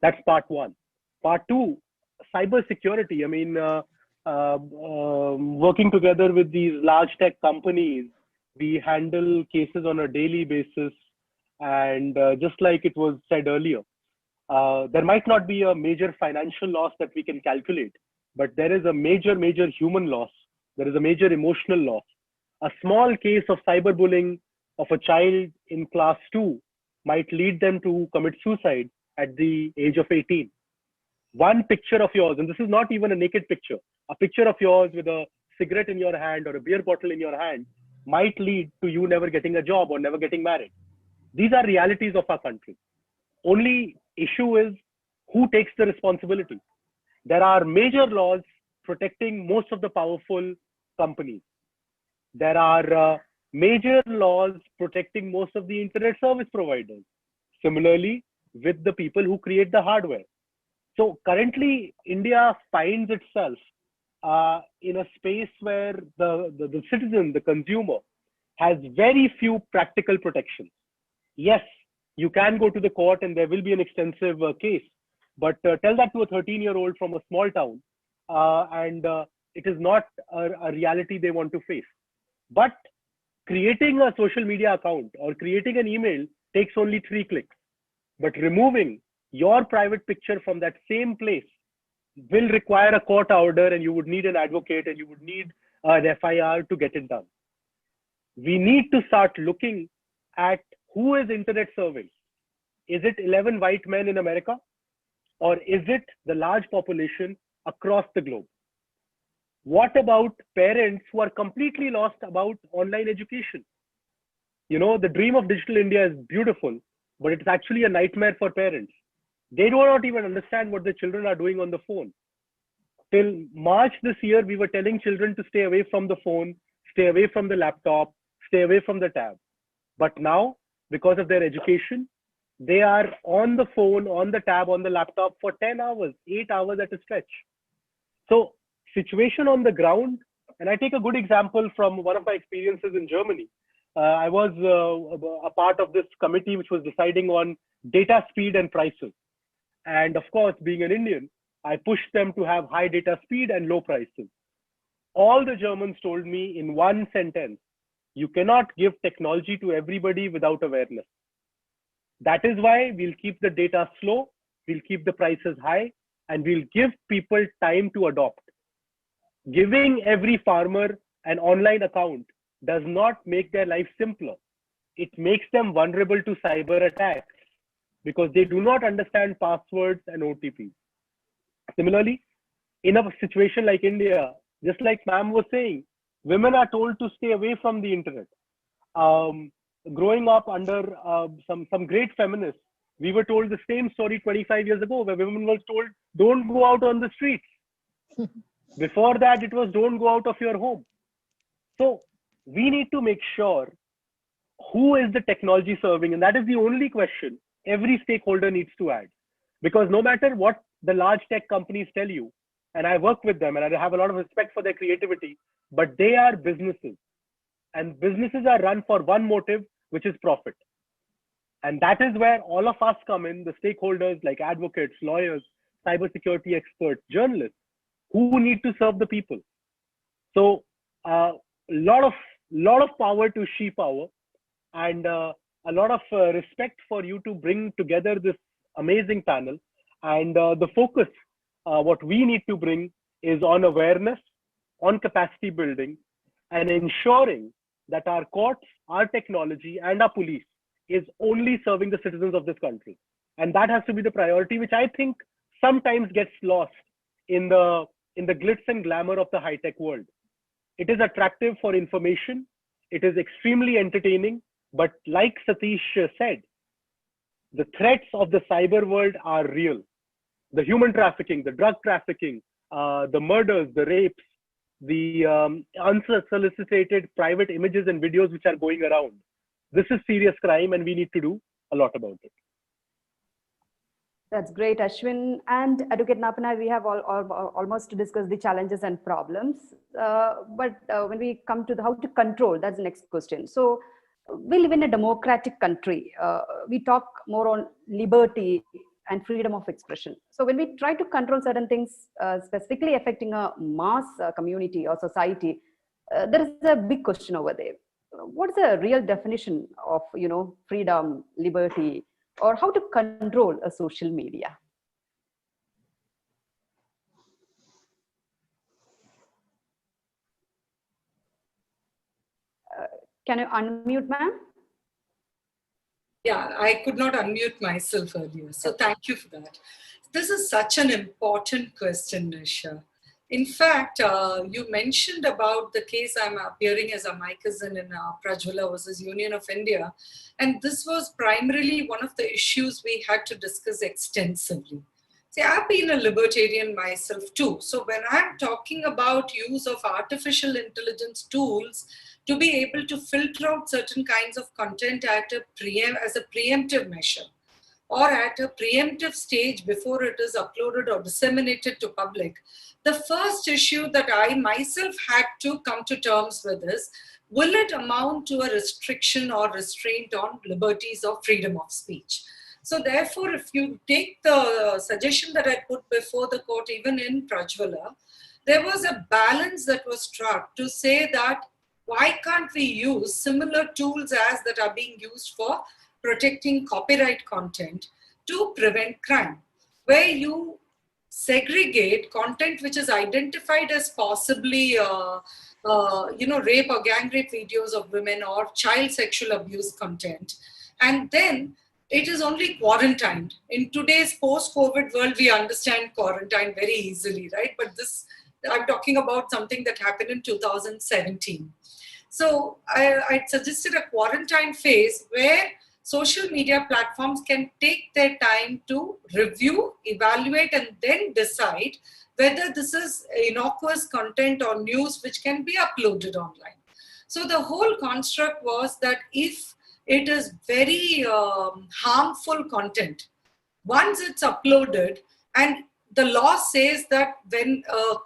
That's part one. Part two, cybersecurity. I mean, working together with these large tech companies, we handle cases on a daily basis. And just like it was said earlier, there might not be a major financial loss that we can calculate, but there is a major human loss. There is a major emotional loss. A small case of cyberbullying of a child in class 2 might lead them to commit suicide at the age of 18. One picture of yours, and this is not even a naked picture, a picture of yours with a cigarette in your hand or a beer bottle in your hand might lead to you never getting a job or never getting married. These are realities of our country. Only issue is who takes the responsibility. There are major laws protecting most of the powerful companies. There are major laws protecting most of the internet service providers. Similarly, with the people who create the hardware. So currently, India finds itself in a space where the citizen, the consumer, has very few practical protections. Yes, you can go to the court and there will be an extensive case, but tell that to a 13-year-old from a small town, and it is not a reality they want to face. But creating a social media account or creating an email takes only 3 clicks. But removing your private picture from that same place will require a court order, and you would need an advocate and you would need an FIR to get it done. We need to start looking at who is internet serving. Is it 11 white men in America? Or is it the large population across the globe? What about parents who are completely lost about online education? You know, the dream of digital India is beautiful, but it's actually a nightmare for parents. They do not even understand what their children are doing on the phone. Till March this year, we were telling children to stay away from the phone, stay away from the laptop, stay away from the tab. But now, because of their education, they are on the phone, on the tab, on the laptop for 10 hours, 8 hours at a stretch. So situation on the ground, and I take a good example from one of my experiences in Germany. I was a part of this committee which was deciding on data speed and prices. And of course, being an Indian, I pushed them to have high data speed and low prices. All the Germans told me in one sentence, you cannot give technology to everybody without awareness. That is why we'll keep the data slow, we'll keep the prices high, and we'll give people time to adopt. Giving every farmer an online account does not make their life simpler. It makes them vulnerable to cyber attacks because they do not understand passwords and OTPs. Similarly, in a situation like India, just like ma'am was saying, women are told to stay away from the internet. Growing up under some great feminists, we were told the same story 25 years ago, where women were told, don't go out on the streets. Before that, it was don't go out of your home. So we need to make sure who is the technology serving, and that is the only question every stakeholder needs to add. Because no matter what the large tech companies tell you, and I work with them and I have a lot of respect for their creativity, but they are businesses. And businesses are run for one motive, which is profit. And that is where all of us come in, the stakeholders like advocates, lawyers, cybersecurity experts, journalists, who need to serve the people. So a lot of power to She Power, and a lot of respect for you to bring together this amazing panel. And the focus, what we need to bring is on awareness, on capacity building, and ensuring that our courts, our technology, and our police is only serving the citizens of this country. And that has to be the priority, which I think sometimes gets lost in the glitz and glamour of the high-tech world. It is attractive for information. It is extremely entertaining. But like Satish said, the threats of the cyber world are real. The human trafficking, the drug trafficking, the murders, the rapes, the unsolicited private images and videos which are going around. This is serious crime, and we need to do a lot about it. That's great, Ashwin. And Advocate Napana, we have almost discussed the challenges and problems. But when we come to how to control, that's the next question. So we live in a democratic country. We talk more on liberty and freedom of expression. So when we try to control certain things, specifically affecting a mass community or society, there is a big question over there. What is the real definition of, freedom, liberty, or how to control a social media? Can you unmute, ma'am? Yeah, I could not unmute myself earlier. So thank you for that. This is such an important question, Nisha. In fact, you mentioned about the case I'm appearing as a Micazin in Prajwala versus Union of India. And this was primarily one of the issues we had to discuss extensively. See, I've been a libertarian myself too. So when I'm talking about use of artificial intelligence tools to be able to filter out certain kinds of content as a preemptive measure, or at a preemptive stage before it is uploaded or disseminated to public, the first issue that I myself had to come to terms with is, will it amount to a restriction or restraint on liberties or freedom of speech? So therefore, if you take the suggestion that I put before the court, even in Prajwala, there was a balance that was struck to say that why can't we use similar tools as that are being used for protecting copyright content to prevent crime, where you segregate content which is identified as possibly rape or gang rape videos of women or child sexual abuse content, and then it is only quarantined. In today's post-COVID world, we understand quarantine very easily, right? But this, I'm talking about something that happened in 2017. So I suggested a quarantine phase where social media platforms can take their time to review, evaluate, and then decide whether this is innocuous content or news which can be uploaded online. So the whole construct was that if it is very harmful content, once it's uploaded, and the law says that when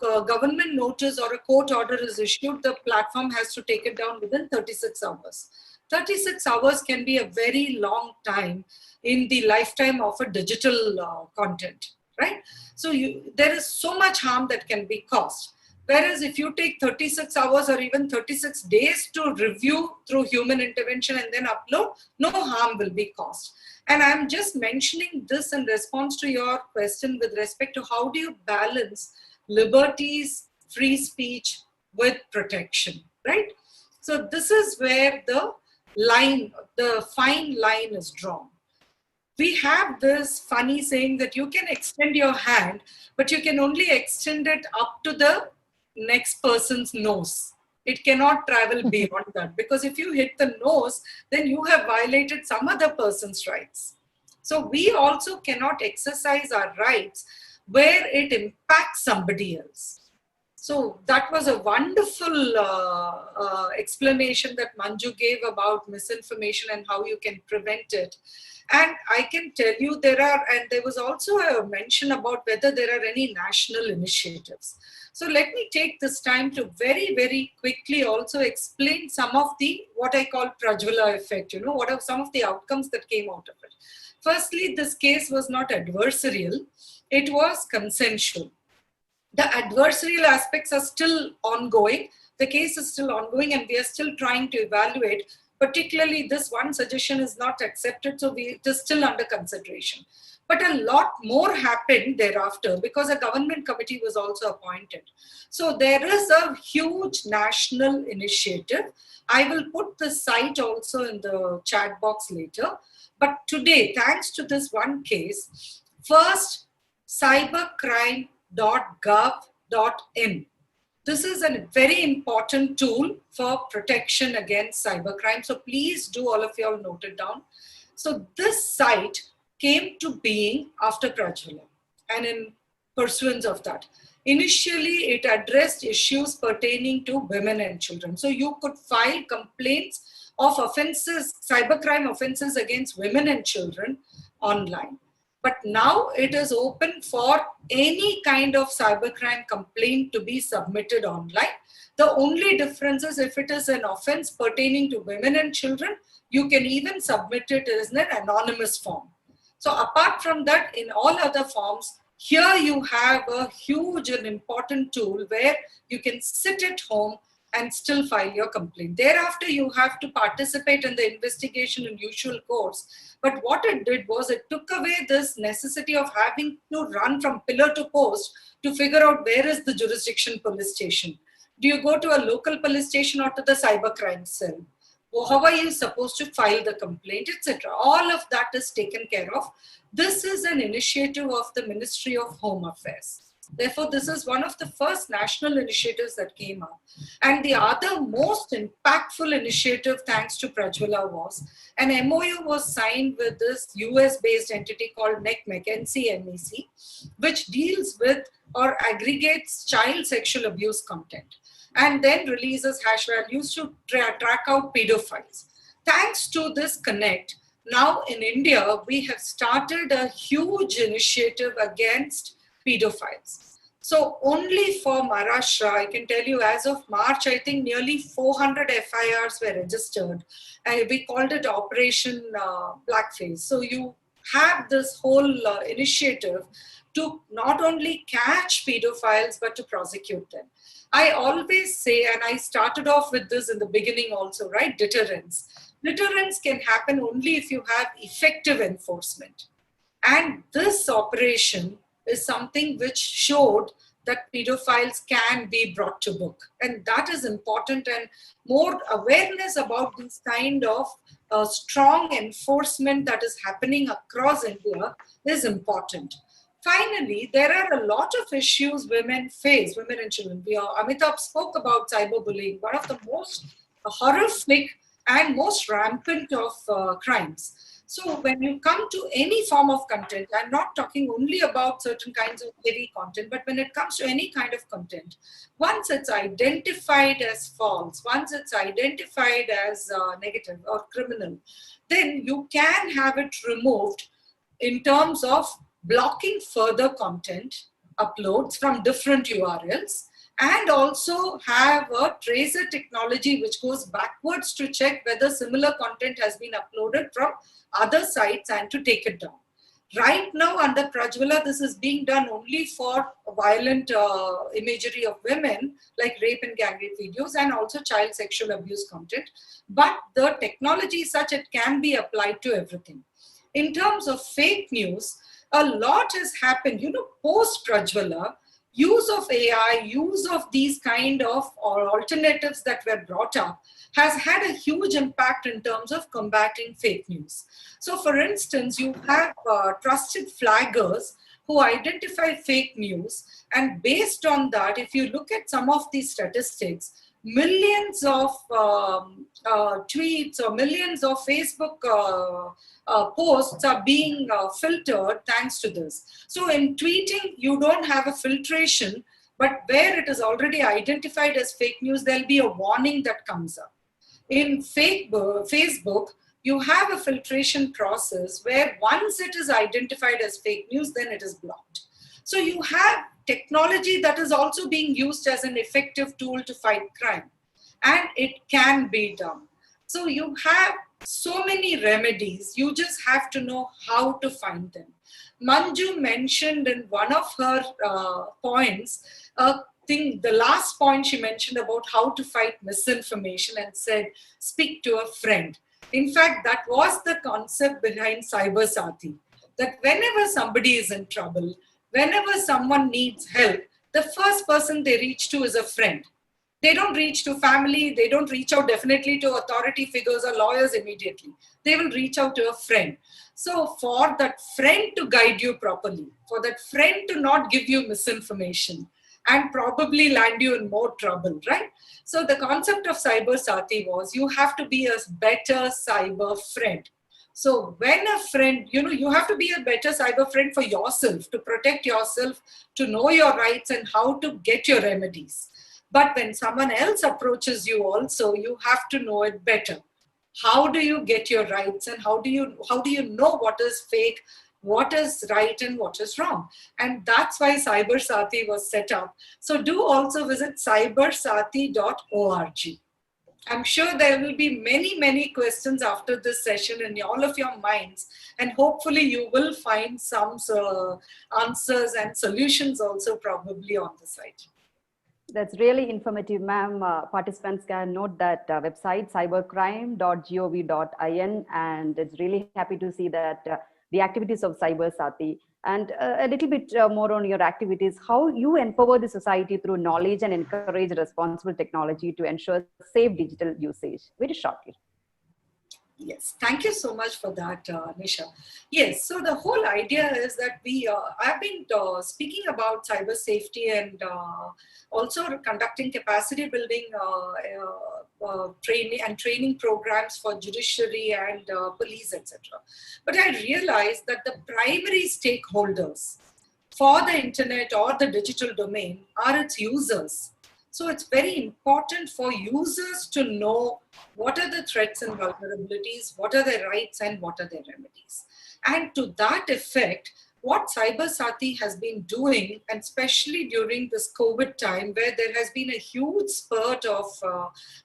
a government notice or a court order is issued, the platform has to take it down within 36 hours. 36 hours can be a very long time in the lifetime of a digital content, right? So there is so much harm that can be caused. Whereas if you take 36 hours or even 36 days to review through human intervention and then upload, no harm will be caused. And I'm just mentioning this in response to your question with respect to how do you balance liberties, free speech with protection, right? So this is where the fine line is drawn. We have this funny saying that you can extend your hand, but you can only extend it up to the next person's nose. It cannot travel beyond that, because if you hit the nose, then you have violated some other person's rights. So we also cannot exercise our rights where it impacts somebody else. So that was a wonderful explanation that Manju gave about misinformation and how you can prevent it. And I can tell you there was also a mention about whether there are any national initiatives. So let me take this time to very, very quickly also explain some of the, what I call Prajwala effect, what are some of the outcomes that came out of it. Firstly, this case was not adversarial, it was consensual. The adversarial aspects are still ongoing. The case is still ongoing and we are still trying to evaluate. Particularly this one suggestion is not accepted, so it is still under consideration. But a lot more happened thereafter because a government committee was also appointed. So there is a huge national initiative. I will put the site also in the chat box later. But today, thanks to this one case, first, cybercrime.gov.in. This is a very important tool for protection against cybercrime. So please do, all of you all note it down. So this site came to being after Prajwala and in pursuance of that. Initially, it addressed issues pertaining to women and children. So you could file complaints of offenses, cybercrime offenses against women and children online. But now it is open for any kind of cybercrime complaint to be submitted online. The only difference is if it is an offense pertaining to women and children, you can even submit it as an anonymous form. So apart from that, in all other forms, here you have a huge and important tool where you can sit at home and still file your complaint. Thereafter, you have to participate in the investigation in usual course. But what it did was it took away this necessity of having to run from pillar to post to figure out where is the jurisdiction police station. Do you go to a local police station or to the cybercrime cell? Or how are you supposed to file the complaint, etc. All of that is taken care of. This is an initiative of the Ministry of Home Affairs. Therefore, this is one of the first national initiatives that came up. And the other most impactful initiative, thanks to Prajwala, was an MOU was signed with this US-based entity called NCMEC, which deals with or aggregates child sexual abuse content and then releases hash values to track out pedophiles. Thanks to this connect, now in India, we have started a huge initiative against pedophiles. So only for Maharashtra, I can tell you as of March, I think nearly 400 FIRs were registered. And we called it Operation Blackface. So you have this whole initiative to not only catch pedophiles, but to prosecute them. I always say, and I started off with this in the beginning also, right? Deterrence. Deterrence can happen only if you have effective enforcement. And this operation is something which showed that pedophiles can be brought to book. And that is important, and more awareness about this kind of strong enforcement that is happening across India is important. Finally, there are a lot of issues women face, women and children. Amitabh spoke about cyberbullying, one of the most horrific and most rampant of crimes. So when you come to any form of content, I'm not talking only about certain kinds of heavy content, but when it comes to any kind of content, once it's identified as false, once it's identified as negative or criminal, then you can have it removed in terms of blocking further content uploads from different URLs and also have a tracer technology which goes backwards to check whether similar content has been uploaded from other sites and to take it down. Right now, under Prajwala, this is being done only for violent imagery of women, like rape and gang rape videos, and also child sexual abuse content. But the technology is such it can be applied to everything. In terms of fake news, a lot has happened, post Prajwala. Use of AI, use of these kind of alternatives that were brought up has had a huge impact in terms of combating fake news. So, for instance, you have trusted flaggers who identify fake news, and based on that, if you look at some of these statistics, millions of tweets or millions of Facebook posts are being filtered thanks to this. So in tweeting, you don't have a filtration, but where it is already identified as fake news, there'll be a warning that comes up. In Facebook, you have a filtration process where once it is identified as fake news, then it is blocked. So you have technology that is also being used as an effective tool to fight crime, and it can be done. So you have so many remedies, you just have to know how to find them. Manju mentioned in one of her points, the last point she mentioned about how to fight misinformation and said, speak to a friend. In fact, that was the concept behind Cyber Saathi, that whenever somebody is in trouble, whenever someone needs help, the first person they reach to is a friend. They don't reach to family, they don't reach out definitely to authority figures or lawyers immediately. They will reach out to a friend. So for that friend to guide you properly, for that friend to not give you misinformation and probably land you in more trouble, right? So the concept of Cyber Saathi was you have to be a better cyber friend. So when a friend, you have to be a better cyber friend for yourself, to protect yourself, to know your rights and how to get your remedies. But when someone else approaches you also, you have to know it better. How do you get your rights, and how do you know what is fake, what is right and what is wrong? And that's why Cyber Saathi was set up. So do also visit cybersaathi.org. I'm sure there will be many, many questions after this session in all of your minds, and hopefully you will find some answers and solutions also probably on the site. That's really informative, ma'am. Participants can note that website, cybercrime.gov.in, and it's really happy to see that the activities of Cyber Saathi. And a little bit more on your activities, how you empower the society through knowledge and encourage responsible technology to ensure safe digital usage. Very shortly. Yes, thank you so much for that, Nisha. Yes, so the whole idea is that I've been speaking about cyber safety and also conducting capacity building training programs for judiciary and police, etc. But I realized that the primary stakeholders for the internet or the digital domain are its users. So it's very important for users to know what are the threats and vulnerabilities, what are their rights and what are their remedies. And to that effect, what Cyber Saathi has been doing, and especially during this COVID time where there has been a huge spurt of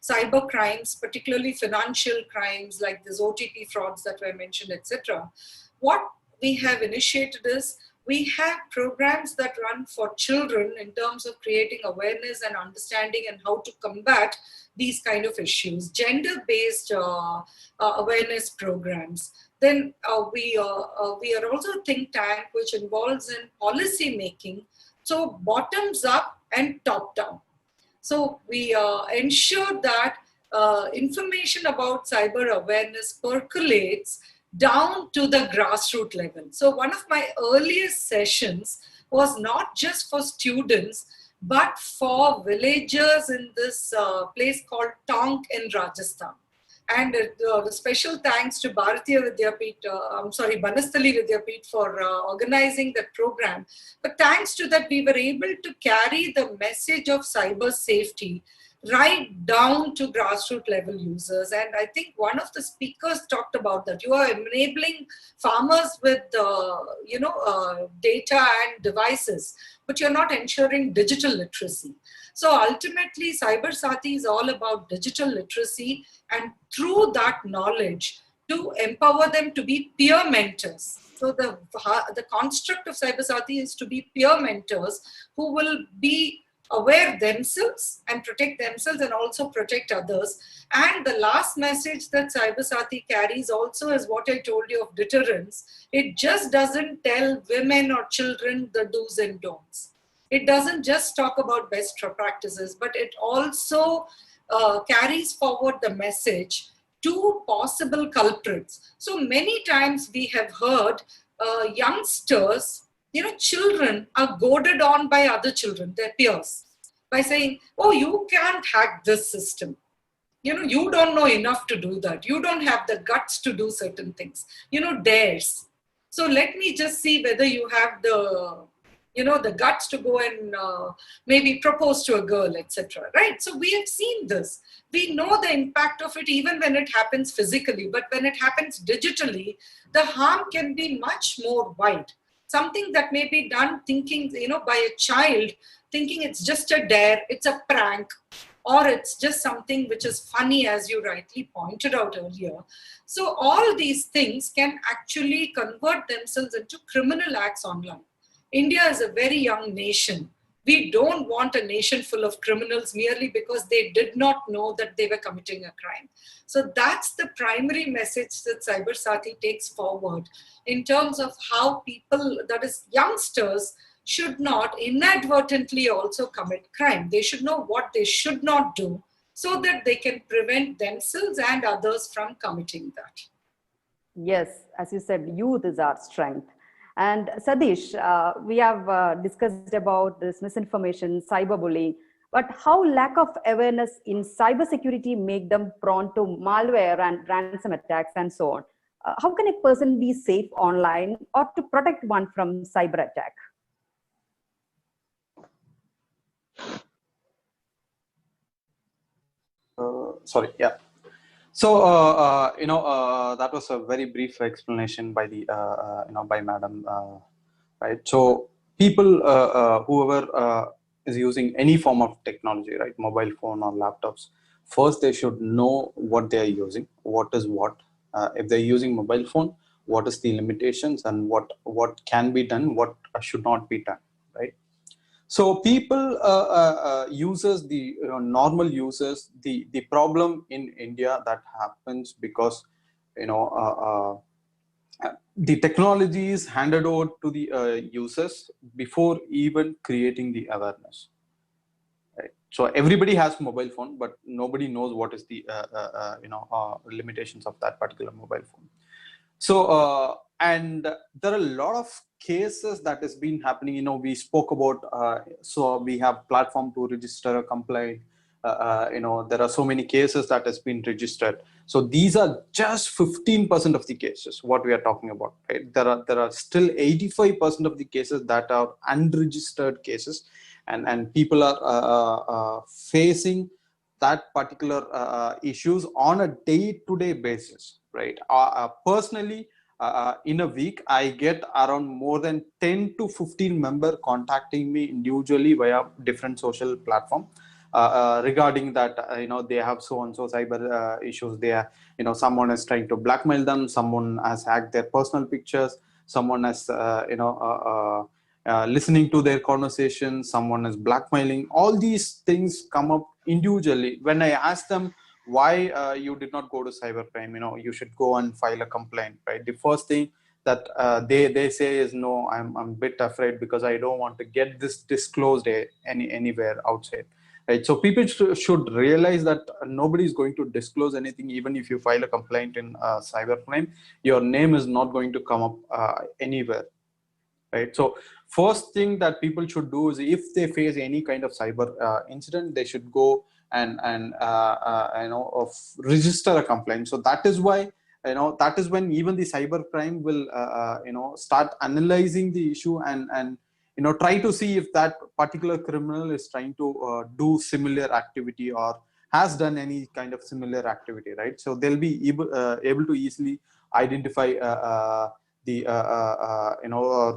cyber crimes, particularly financial crimes like these OTP frauds that were mentioned, etc. What we have initiated is we have programs that run for children in terms of creating awareness and understanding and how to combat these kind of issues, gender-based awareness programs. Then we are also a think tank which involves in policy making, so bottoms up and top down. So we ensure that information about cyber awareness percolates down to the grassroots level. So one of my earliest sessions was not just for students, but for villagers in this place called Tonk in Rajasthan. And special thanks to Banasthali Vidyapeeth for organizing that program. But thanks to that, we were able to carry the message of cyber safety right down to grassroots level users. And I think one of the speakers talked about that. You are enabling farmers with, data and devices, but you're not ensuring digital literacy. So ultimately, Cyber Sati is all about digital literacy, and through that knowledge, to empower them to be peer mentors. So the construct of Cyber Sati is to be peer mentors who will be aware themselves and protect themselves and also protect others. And the last message that Cyber Sati carries also is what I told you of deterrence. It just doesn't tell women or children the do's and don'ts. It doesn't just talk about best practices, but it also carries forward the message to possible culprits. So many times we have heard youngsters, children are goaded on by other children, their peers, by saying, oh, you can't hack this system. You don't know enough to do that. You don't have the guts to do certain things. Dares. So let me just see whether you have the guts to go and maybe propose to a girl, etc. Right? So we have seen this. We know the impact of it even when it happens physically, but when it happens digitally, the harm can be much more wide. Something that may be done thinking, by a child, thinking it's just a dare, it's a prank, or it's just something which is funny, as you rightly pointed out earlier. So all these things can actually convert themselves into criminal acts online. India is a very young nation. We don't want a nation full of criminals merely because they did not know that they were committing a crime. So that's the primary message that Cyber Sati takes forward in terms of how people, that is youngsters, should not inadvertently also commit crime. They should know what they should not do so that they can prevent themselves and others from committing that. Yes, as you said, youth is our strength. And Sadish, we have discussed about this misinformation, cyberbullying, but how lack of awareness in cybersecurity make them prone to malware and ransom attacks and so on? How can a person be safe online or to protect one from cyber attack? Sorry, yeah. So, that was a very brief explanation by the, by Madam, right? So, people, whoever is using any form of technology, right, mobile phone or laptops, first they should know what they are using, what is what. If they're using mobile phone, what is the limitations and what can be done, what should not be done, right? So people users, the normal users, the problem in India that happens because the technology is handed over to the users before even creating the awareness. Right? So everybody has mobile phone, but nobody knows what is the limitations of that particular mobile phone. So and there are a lot of cases that has been happening. We spoke about so we have platform to register a complaint. There are so many cases that has been registered. So these are just 15% of the cases what we are talking about. Right? There are still 85% of the cases that are unregistered cases, and people are facing that particular issues on a day-to-day basis, right? Personally, in a week, I get around more than 10 to 15 members contacting me individually via different social platform regarding that. They have so and so cyber issues. They are, someone is trying to blackmail them. Someone has hacked their personal pictures. Someone has, listening to their conversations. Someone is blackmailing. All these things come up individually. When I ask them why you did not go to cybercrime, you should go and file a complaint, right? The first thing that they say is, no, I'm a bit afraid because I don't want to get this disclosed anywhere outside, right? So people should realize that nobody is going to disclose anything. Even if you file a complaint in cybercrime, your name is not going to come up anywhere, right? So first thing that people should do is, if they face any kind of cyber incident, they should go and register a complaint. So that is why, that is when even the cybercrime will start analyzing the issue and try to see if that particular criminal is trying to do similar activity or has done any kind of similar activity, right? So they'll be able to easily identify the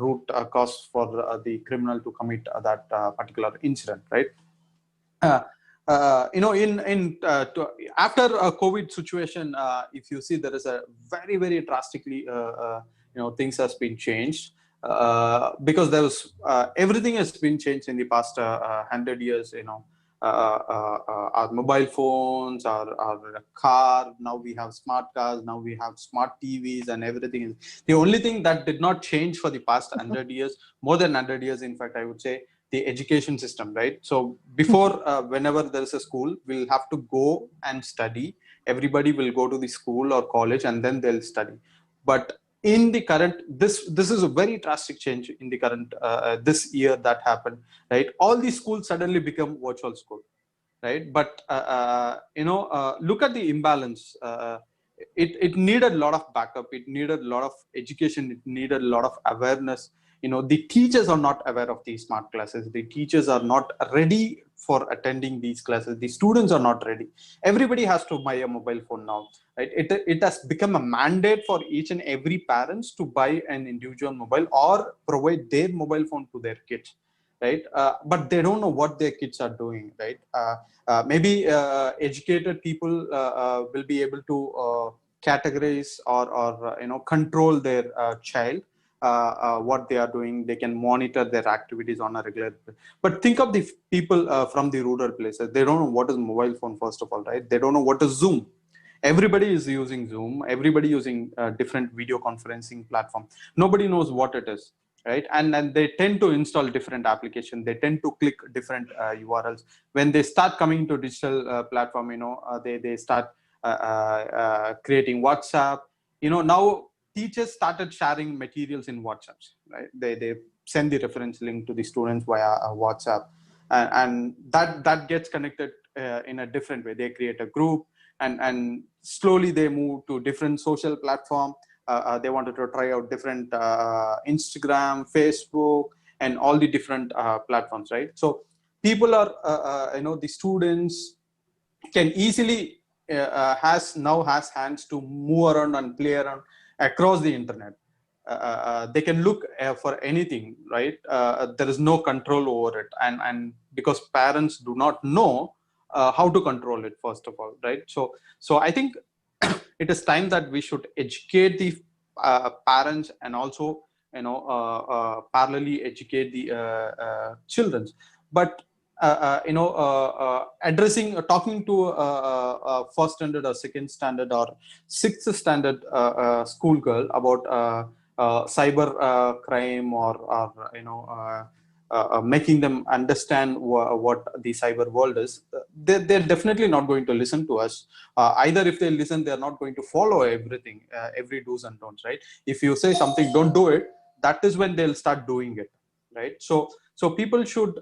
root cause for the criminal to commit that particular incident, right? After a COVID situation, if you see, there is a very, very drastically, things has been changed because there was everything has been changed in the past 100 years. Our mobile phones, our car. Now we have smart cars. Now we have smart TVs, and everything. The only thing that did not change for the past 100 years, more than 100 years, in fact, I would say, the education system, right? So before, whenever there is a school, we'll have to go and study. Everybody will go to the school or college, and then they'll study. But in the current, this is a very drastic change in the current this year that happened, right? All these schools suddenly become virtual school, right? But look at the imbalance. It needed a lot of backup. It needed a lot of education. It needed a lot of awareness. The teachers are not aware of these smart classes. The teachers are not ready for attending these classes. The students are not ready. Everybody has to buy a mobile phone now, right? It has become a mandate for each and every parents to buy an individual mobile or provide their mobile phone to their kids, right? But they don't know what their kids are doing, right? Maybe educated people will be able to categorize or control their child, what they are doing. They can monitor their activities on a regular basis. But think of the people from the rural places. They don't know what is mobile phone, first of all, right? They don't know what is Zoom. Everybody is using Zoom. Everybody using different video conferencing platform. Nobody knows what it is, right? And they tend to install different applications. They tend to click different URLs. When they start coming to digital platform, they start creating WhatsApp. Now teachers started sharing materials in WhatsApps, right? They send the reference link to the students via WhatsApp, and that gets connected in a different way. They create a group, and slowly they move to different social platform. They wanted to try out different Instagram, Facebook, and all the different platforms, right? So people are, the students can easily has hands to move around and play around across the internet. They can look for anything, right? There is no control over it, and because parents do not know how to control it, first of all, right? So I think it is time that we should educate the parents, and also parallelly educate the children. But talking to first standard or second standard or sixth standard school girl about cyber crime, or making them understand what the cyber world is, they're definitely not going to listen to us. Either if they listen, they're not going to follow everything, every do's and don'ts, right? If you say something, don't do it, that is when they'll start doing it, right? So people should,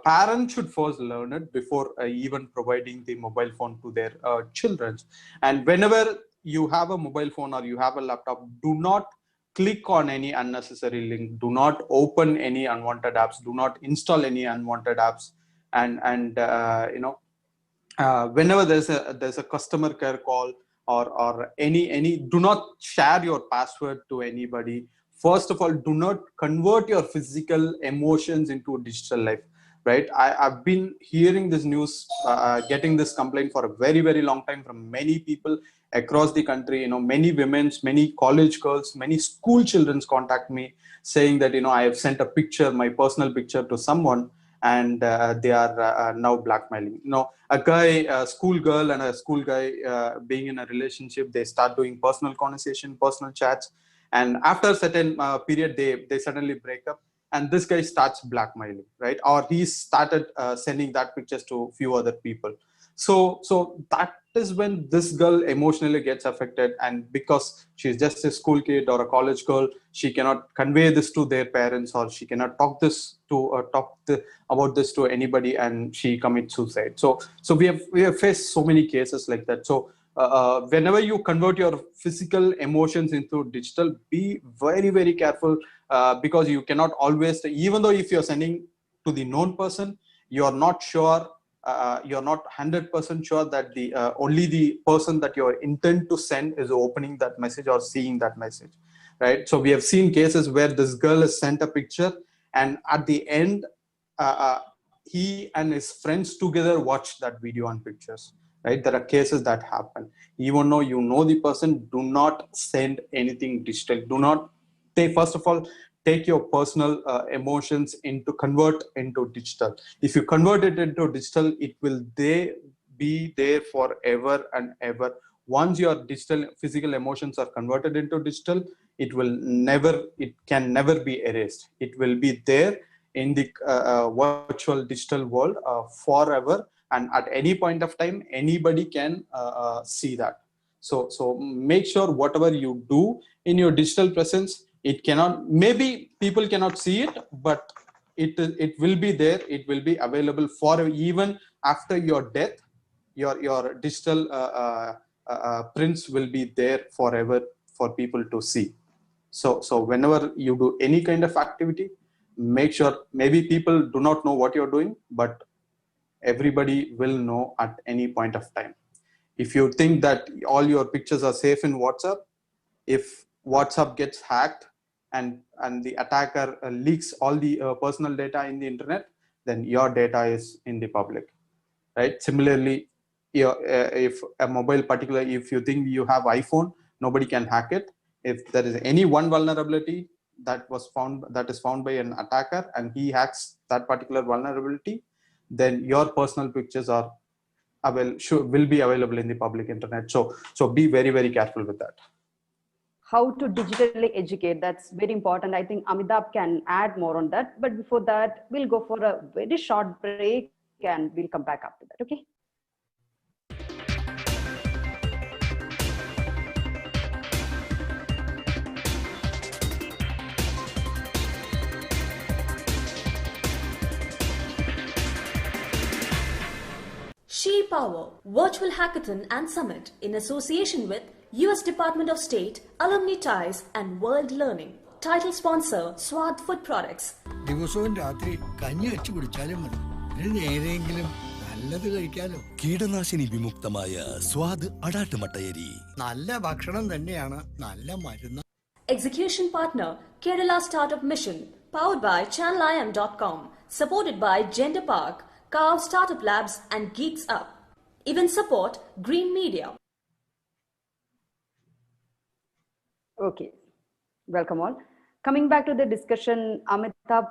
parents should first learn it before even providing the mobile phone to their children. And whenever you have a mobile phone or you have a laptop, do not click on any unnecessary link. Do not open any unwanted apps. Do not install any unwanted apps. And whenever there's a customer care call or any, do not share your password to anybody. First of all, do not convert your physical emotions into a digital life, right? I've been hearing this news, getting this complaint for a very, very long time from many people across the country. Many women's, many college girls, many school children contact me saying that, I have sent a picture, my personal picture, to someone, and they are now blackmailing. A school girl and a school guy being in a relationship, they start doing personal conversation, personal chats, and after a certain period, they suddenly break up, and this guy starts blackmailing, right? Or he started sending that pictures to few other people. So that is when this girl emotionally gets affected, and because she's just a school kid or a college girl, she cannot convey this to their parents, or she cannot talk about this to anybody, and she commits suicide. So we have faced so many cases like that. So whenever you convert your physical emotions into digital, be very, very careful, because you cannot always, even though if you're sending to the known person, you're not sure, you're not 100% sure that the only the person that you're intent to send is opening that message or seeing that message, right? So we have seen cases where this girl has sent a picture, and at the end, he and his friends together watched that video and pictures, right? There are cases that happen. Even though you know the person, do not send anything digital. Do not first of all, take your personal emotions convert into digital. If you convert it into digital, it will be there forever and ever. Once your digital physical emotions are converted into digital, it can never be erased. It will be there in the virtual digital world forever, and at any point of time anybody can see that. So make sure whatever you do in your digital presence, maybe people cannot see it, but it will be there. It will be available for even after your death. Your digital prints will be there forever for people to see. So whenever you do any kind of activity, make sure, maybe people do not know what you're doing, but everybody will know at any point of time. If you think that all your pictures are safe in WhatsApp, if WhatsApp gets hacked and the attacker leaks all the personal data in the internet, then your data is in the public, right? Similarly, if you think you have iPhone, nobody can hack it. If there is any one vulnerability that is found by an attacker and he hacks that particular vulnerability, then your personal pictures will be available in the public internet. So be very, very careful with that. How to digitally educate, that's very important. I think Amitabh can add more on that, but before that we'll go for a very short break and we'll come back after that. Okay. She Power Virtual Hackathon and Summit in association with US Department of State, Alumni Ties and World Learning. Title sponsor Swad Food Products. ദിവസവും രാത്രി കഞ്ഞി വെച്ച് കുടിച്ചാലും മതി. ഒരു നേരെയെങ്കിലും നല്ലത് കഴിക്കാലോ. കീടനാശിനി വിമുക്തമായ സ്വാദ് അടാട്ടുമട്ടയരി. നല്ല ഭക്ഷണം തന്നെയാണ് നല്ല മരുന്ന്. Execution partner Kerala Startup Mission, powered by ChannelIM.com, supported by Gender Park, Carve Startup Labs and Geeks Up. Event support Green Media. Okay, welcome all. Coming back to the discussion, Amitabh,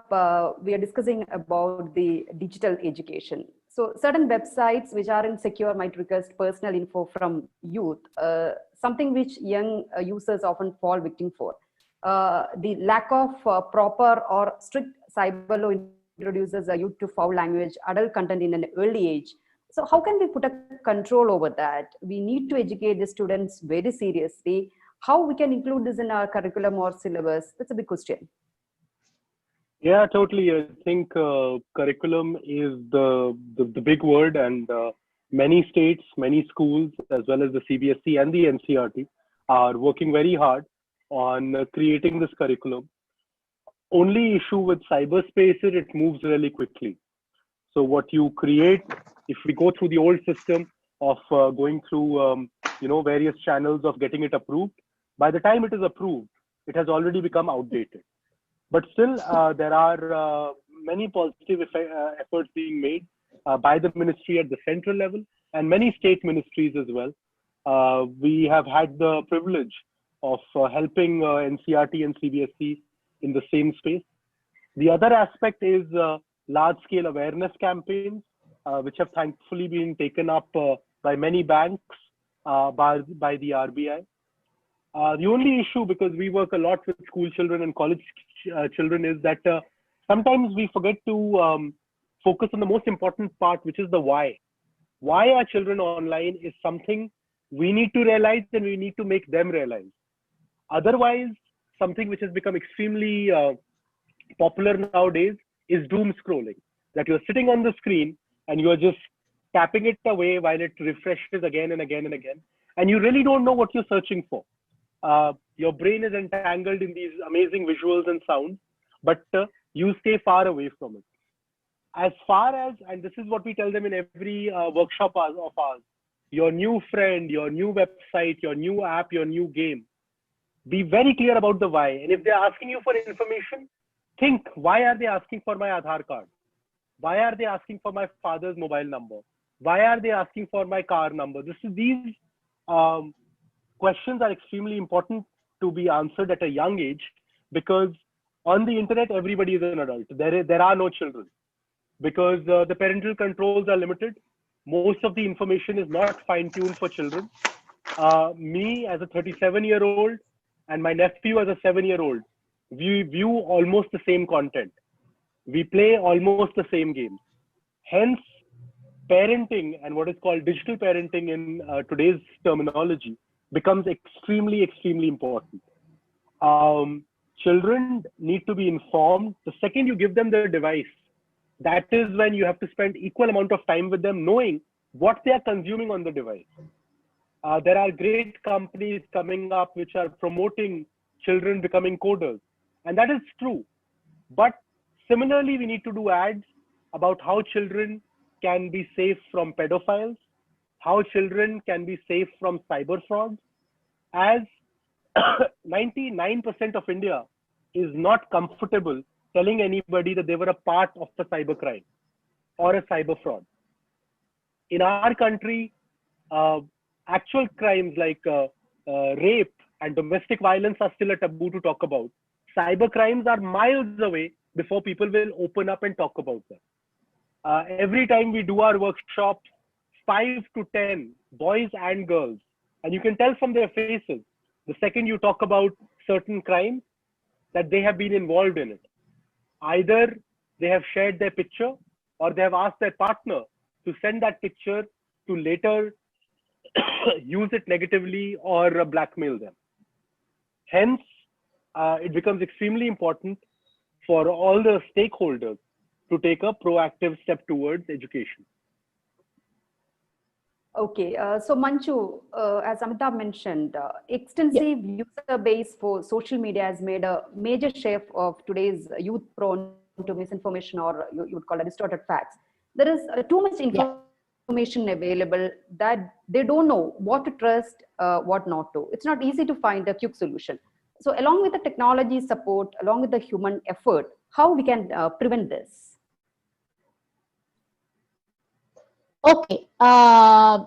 we are discussing about the digital education. So certain websites which are insecure might request personal info from youth, something which young users often fall victim for. The lack of proper or strict cyber law introduces a youth to foul language, adult content in an early age. So how can we put a control over that? We need to educate the students very seriously. How we can include this in our curriculum or syllabus? That's a big question. Yeah, totally. I think curriculum is the big word, and many states, many schools, as well as the CBSE and the NCRT are working very hard on creating this curriculum. Only issue with cyberspace is it moves really quickly. So what you create, if we go through the old system of going through various channels of getting it approved, by the time it is approved, it has already become outdated. But still, there are many positive efforts being made by the ministry at the central level and many state ministries as well. We have had the privilege of helping NCRT and CBSE in the same space. The other aspect is large-scale awareness campaigns, which have thankfully been taken up by many banks, by the RBI. The only issue, because we work a lot with school children and college children, is that sometimes we forget to focus on the most important part, which is the why. Why are children online is something we need to realize, and we need to make them realize. Otherwise, something which has become extremely popular nowadays is doom scrolling, that you're sitting on the screen and you're just tapping it away while it refreshes again and again and again. and you really don't know what you're searching for. Your brain is entangled in these amazing visuals and sounds, but you stay far away from it. As far as, and this is what we tell them in every workshop of ours, your new friend, your new website, your new app, your new game, be very clear about the why. And if they're asking you for information, think, why are they asking for my Aadhaar card? Why are they asking for my father's mobile number? Why are they asking for my car number? These questions are extremely important to be answered at a young age, because on the internet, everybody is an adult. There are no children, because the parental controls are limited. Most of the information is not fine-tuned for children. Me as a 37-year-old and my nephew as a 7-year-old, we view almost the same content. We play almost the same games. Hence, parenting and what is called digital parenting in today's terminology becomes extremely, extremely important. Children need to be informed. The second you give them the device, that is when you have to spend equal amount of time with them, knowing what they are consuming on the device. There are great companies coming up which are promoting children becoming coders, and that is true. But similarly, we need to do ads about how children can be safe from pedophiles, how children can be safe from cyber frauds, as 99% of India is not comfortable telling anybody that they were a part of the cyber crime or a cyber fraud. In our country, actual crimes like rape and domestic violence are still a taboo to talk about. Cyber crimes are miles away before people will open up and talk about them. Every time we do our workshops, 5 to 10 boys and girls, and you can tell from their faces, the second you talk about certain crimes, that they have been involved in it. Either they have shared their picture, or they have asked their partner to send that picture to later use it negatively or blackmail them. Hence, it becomes extremely important for all the stakeholders to take a proactive step towards education. Okay, so Manchu, as Amitabh mentioned, extensive user base for social media has made a major share of today's youth prone to misinformation, or you would call it distorted facts. There is too much information available that they don't know what to trust, what not to. It's not easy to find a quick solution. So along with the technology support, along with the human effort, how we can prevent this? Okay, I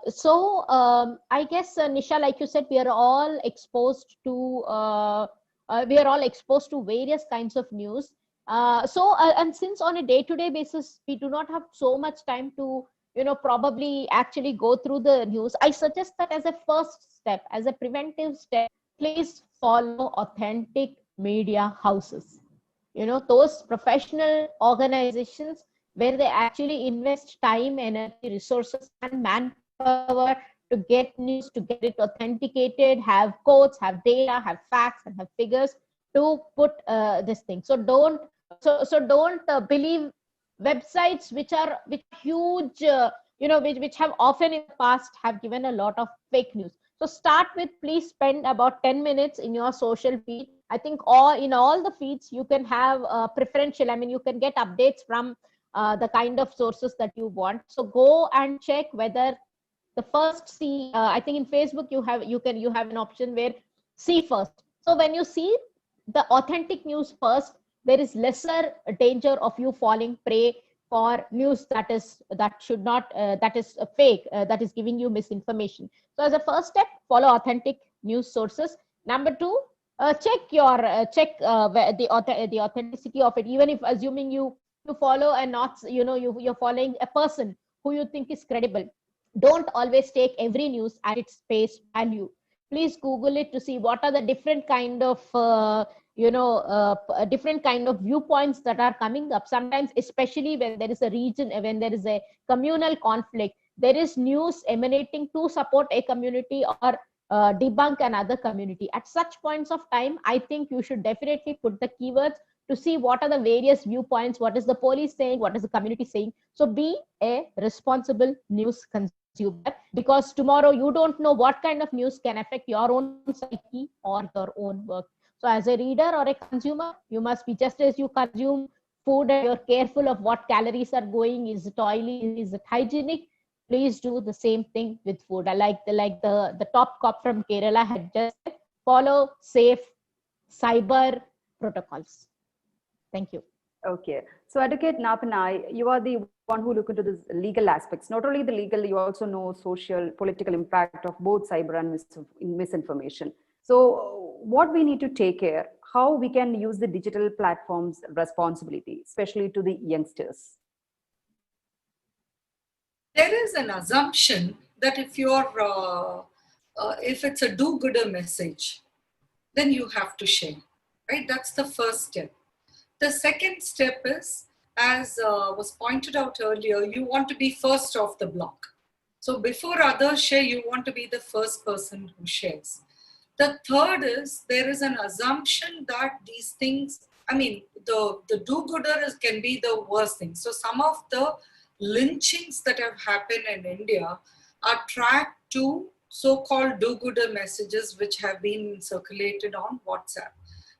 guess Nisha, like you said, we are all exposed to various kinds of news. And since on a day-to-day basis we do not have so much time to probably actually go through the news, I suggest that as a first step, as a preventive step, please follow authentic media houses. Those professional organizations where they actually invest time, energy, resources, and manpower to get news, to get it authenticated, have quotes, have data, have facts, and have figures to put this thing. So don't believe websites which are huge, which have often in the past have given a lot of fake news. So start with, please spend about 10 minutes in your social feed. I think in all the feeds you can have preferential. I mean, you can get updates from the kind of sources that you want. So go and check whether the first see. I think in Facebook you have an option where see first. So when you see the authentic news first, there is lesser danger of you falling prey for news that is fake, that is giving you misinformation. So as a first step, follow authentic news sources. Number two, check the authenticity of it. Even if assuming you follow and not you're following a person who you think is credible, don't always take every news at its face value. Please Google it to see what are the different kind of different kind of viewpoints that are coming up. Sometimes, especially when there is a region, when there is a communal conflict, there is news emanating to support a community or debunk another community. At such points of time, I think you should definitely put the keywords to see what are the various viewpoints, what is the police saying, what is the community saying. So be a responsible news consumer, because tomorrow you don't know what kind of news can affect your own psyche or your own work. So as a reader or a consumer, you must be, just as you consume food and you're careful of what calories are going, is it oily, is it hygienic, please do the same thing with food. I like the top cop from Kerala had just said, follow safe cyber protocols. Thank you. Okay. So, Advocate Napanai, you are the one who look into the legal aspects. Not only the legal, you also know social, political impact of both cyber and misinformation. So, what we need to take care, how we can use the digital platforms responsibility, especially to the youngsters. There is an assumption that if it's a do-gooder message, then you have to share, right? That's the first step. The second step is, as was pointed out earlier, you want to be first off the block. So before others share, you want to be the first person who shares. The third is, there is an assumption that these things, the do-gooder can be the worst thing. So some of the lynchings that have happened in India are tracked to so-called do-gooder messages which have been circulated on WhatsApp.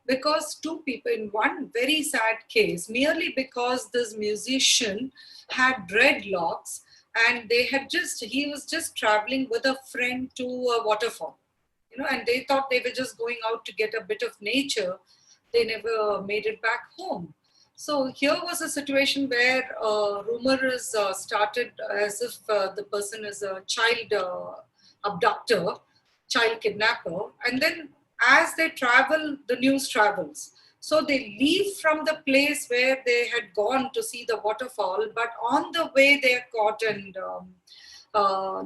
Because two people, in one very sad case, merely because this musician had dreadlocks and he was just traveling with a friend to a waterfall, and they thought they were just going out to get a bit of nature. They never made it back home. So here was a situation where rumor is started as if the person is a child abductor, child kidnapper, and then as they travel, the news travels. So they leave from the place where they had gone to see the waterfall, but on the way they are caught and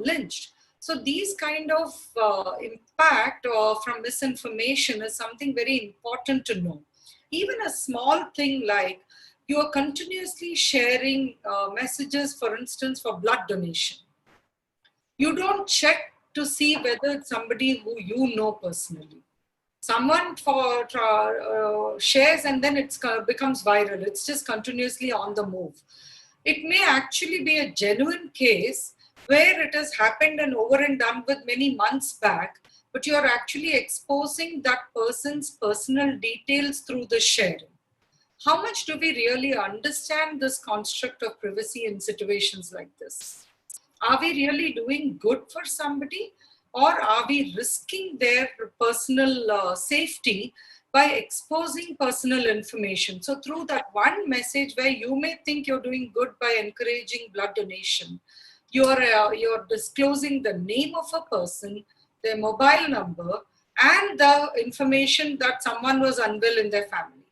lynched. So these kind of impact from misinformation is something very important to know. Even a small thing like you are continuously sharing messages, for instance, for blood donation. You don't check to see whether it's somebody who you know personally. Someone shares and then it becomes viral. It's just continuously on the move. It may actually be a genuine case where it has happened and over and done with many months back, but you're actually exposing that person's personal details through the sharing. How much do we really understand this construct of privacy in situations like this? Are we really doing good for somebody, or are we risking their personal safety by exposing personal information? So through that one message where you may think you're doing good by encouraging blood donation, you're disclosing the name of a person, their mobile number, and the information that someone was unwell in their family.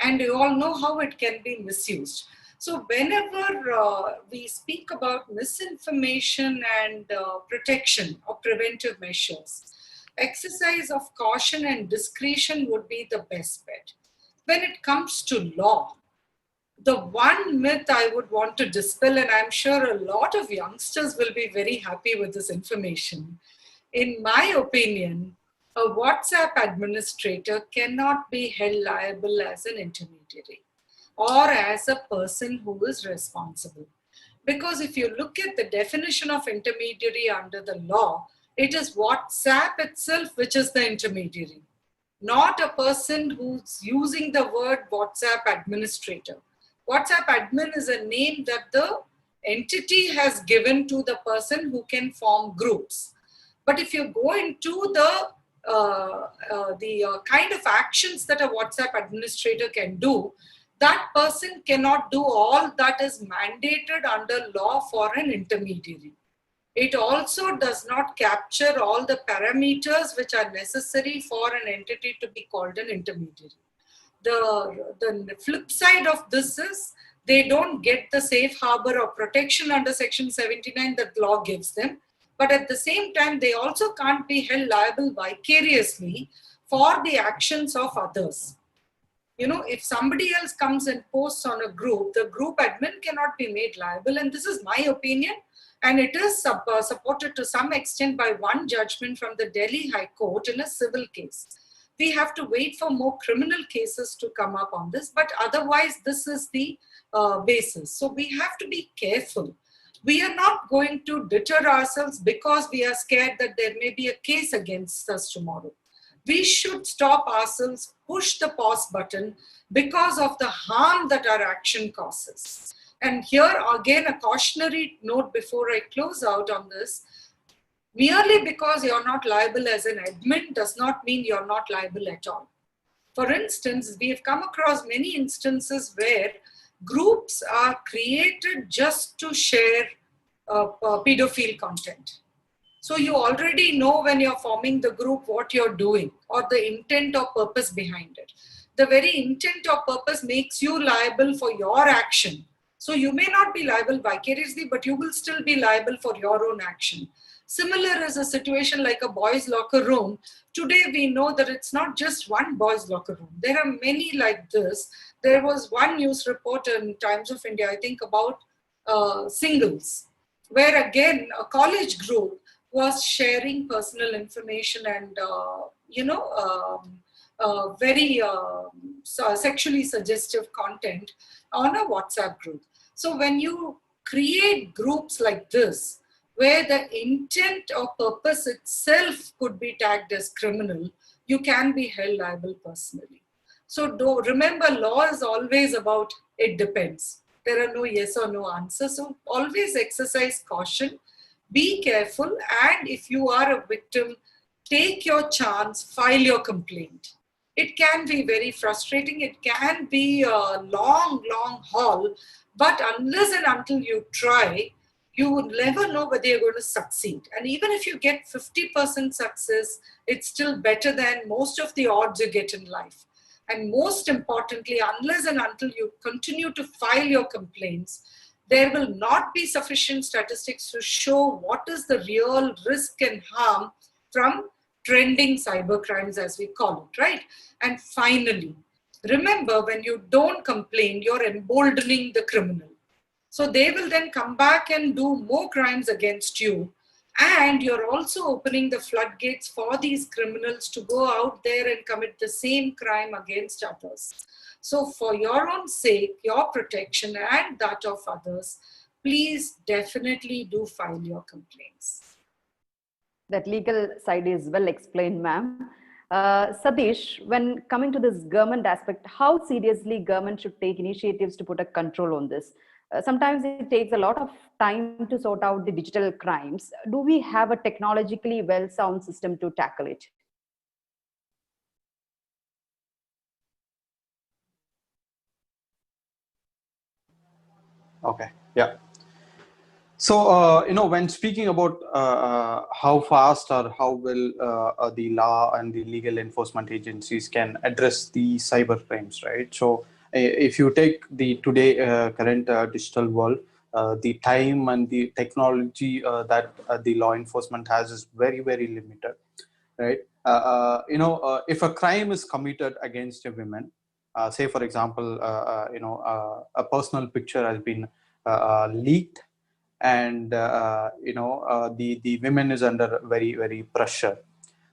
And you all know how it can be misused. So whenever we speak about misinformation and protection or preventive measures, exercise of caution and discretion would be the best bet. When it comes to law, the one myth I would want to dispel, and I'm sure a lot of youngsters will be very happy with this information. In my opinion, a WhatsApp administrator cannot be held liable as an intermediary or as a person who is responsible. Because if you look at the definition of intermediary under the law, it is WhatsApp itself which is the intermediary, not a person who's using the word WhatsApp administrator. WhatsApp admin is a name that the entity has given to the person who can form groups. But if you go into the kind of actions that a WhatsApp administrator can do, that person cannot do all that is mandated under law for an intermediary. It also does not capture all the parameters which are necessary for an entity to be called an intermediary. The flip side of this is they don't get the safe harbor or protection under Section 79 that law gives them. But at the same time, they also can't be held liable vicariously for the actions of others. If somebody else comes and posts on a group, the group admin cannot be made liable. And this is my opinion. And it is supported to some extent by one judgment from the Delhi High Court in a civil case. we have to wait for more criminal cases to come up on this, but otherwise this is the basis. So we have to be careful. We are not going to deter ourselves because we are scared that there may be a case against us tomorrow. We should stop ourselves, push the pause button because of the harm that our action causes. And here again, a cautionary note before I close out on this. Merely because you're not liable as an admin does not mean you're not liable at all. For instance, we have come across many instances where groups are created just to share pedophile content. So you already know when you're forming the group what you're doing or the intent or purpose behind it. The very intent or purpose makes you liable for your action. So you may not be liable vicariously, but you will still be liable for your own action. Similar is a situation like a boys' locker room. Today we know that it's not just one boys' locker room. There are many like this. There was one news report in Times of India, I think, about singles, where again a college group was sharing personal information and very sexually suggestive content on a WhatsApp group. So when you create groups like this, where the intent or purpose itself could be tagged as criminal, you can be held liable personally. So remember, law is always about it depends. There are no yes or no answers. So always exercise caution, be careful, and if you are a victim, take your chance, file your complaint. It can be very frustrating. It can be a long, long haul, but unless and until you try, you would never know whether you're going to succeed. And even if you get 50% success, it's still better than most of the odds you get in life. And most importantly, unless and until you continue to file your complaints, there will not be sufficient statistics to show what is the real risk and harm from trending cybercrimes, as we call it, right? And finally, remember, when you don't complain, you're emboldening the criminal. So they will then come back and do more crimes against you. And you're also opening the floodgates for these criminals to go out there and commit the same crime against others. So for your own sake, your protection and that of others, please definitely do file your complaints. That legal side is well explained, ma'am. Satish, when coming to this government aspect, how seriously government should take initiatives to put a control on this? Sometimes it takes a lot of time to sort out the digital crimes. Do we have a technologically well-sound system to tackle it? Okay, yeah. So, when speaking about how fast or how well the law and the legal enforcement agencies can address the cyber crimes, right? So, if you take the today current digital world, the time and the technology that the law enforcement has is very, very limited, right? If a crime is committed against a woman, say for example, a personal picture has been leaked, and the women is under very, very pressure,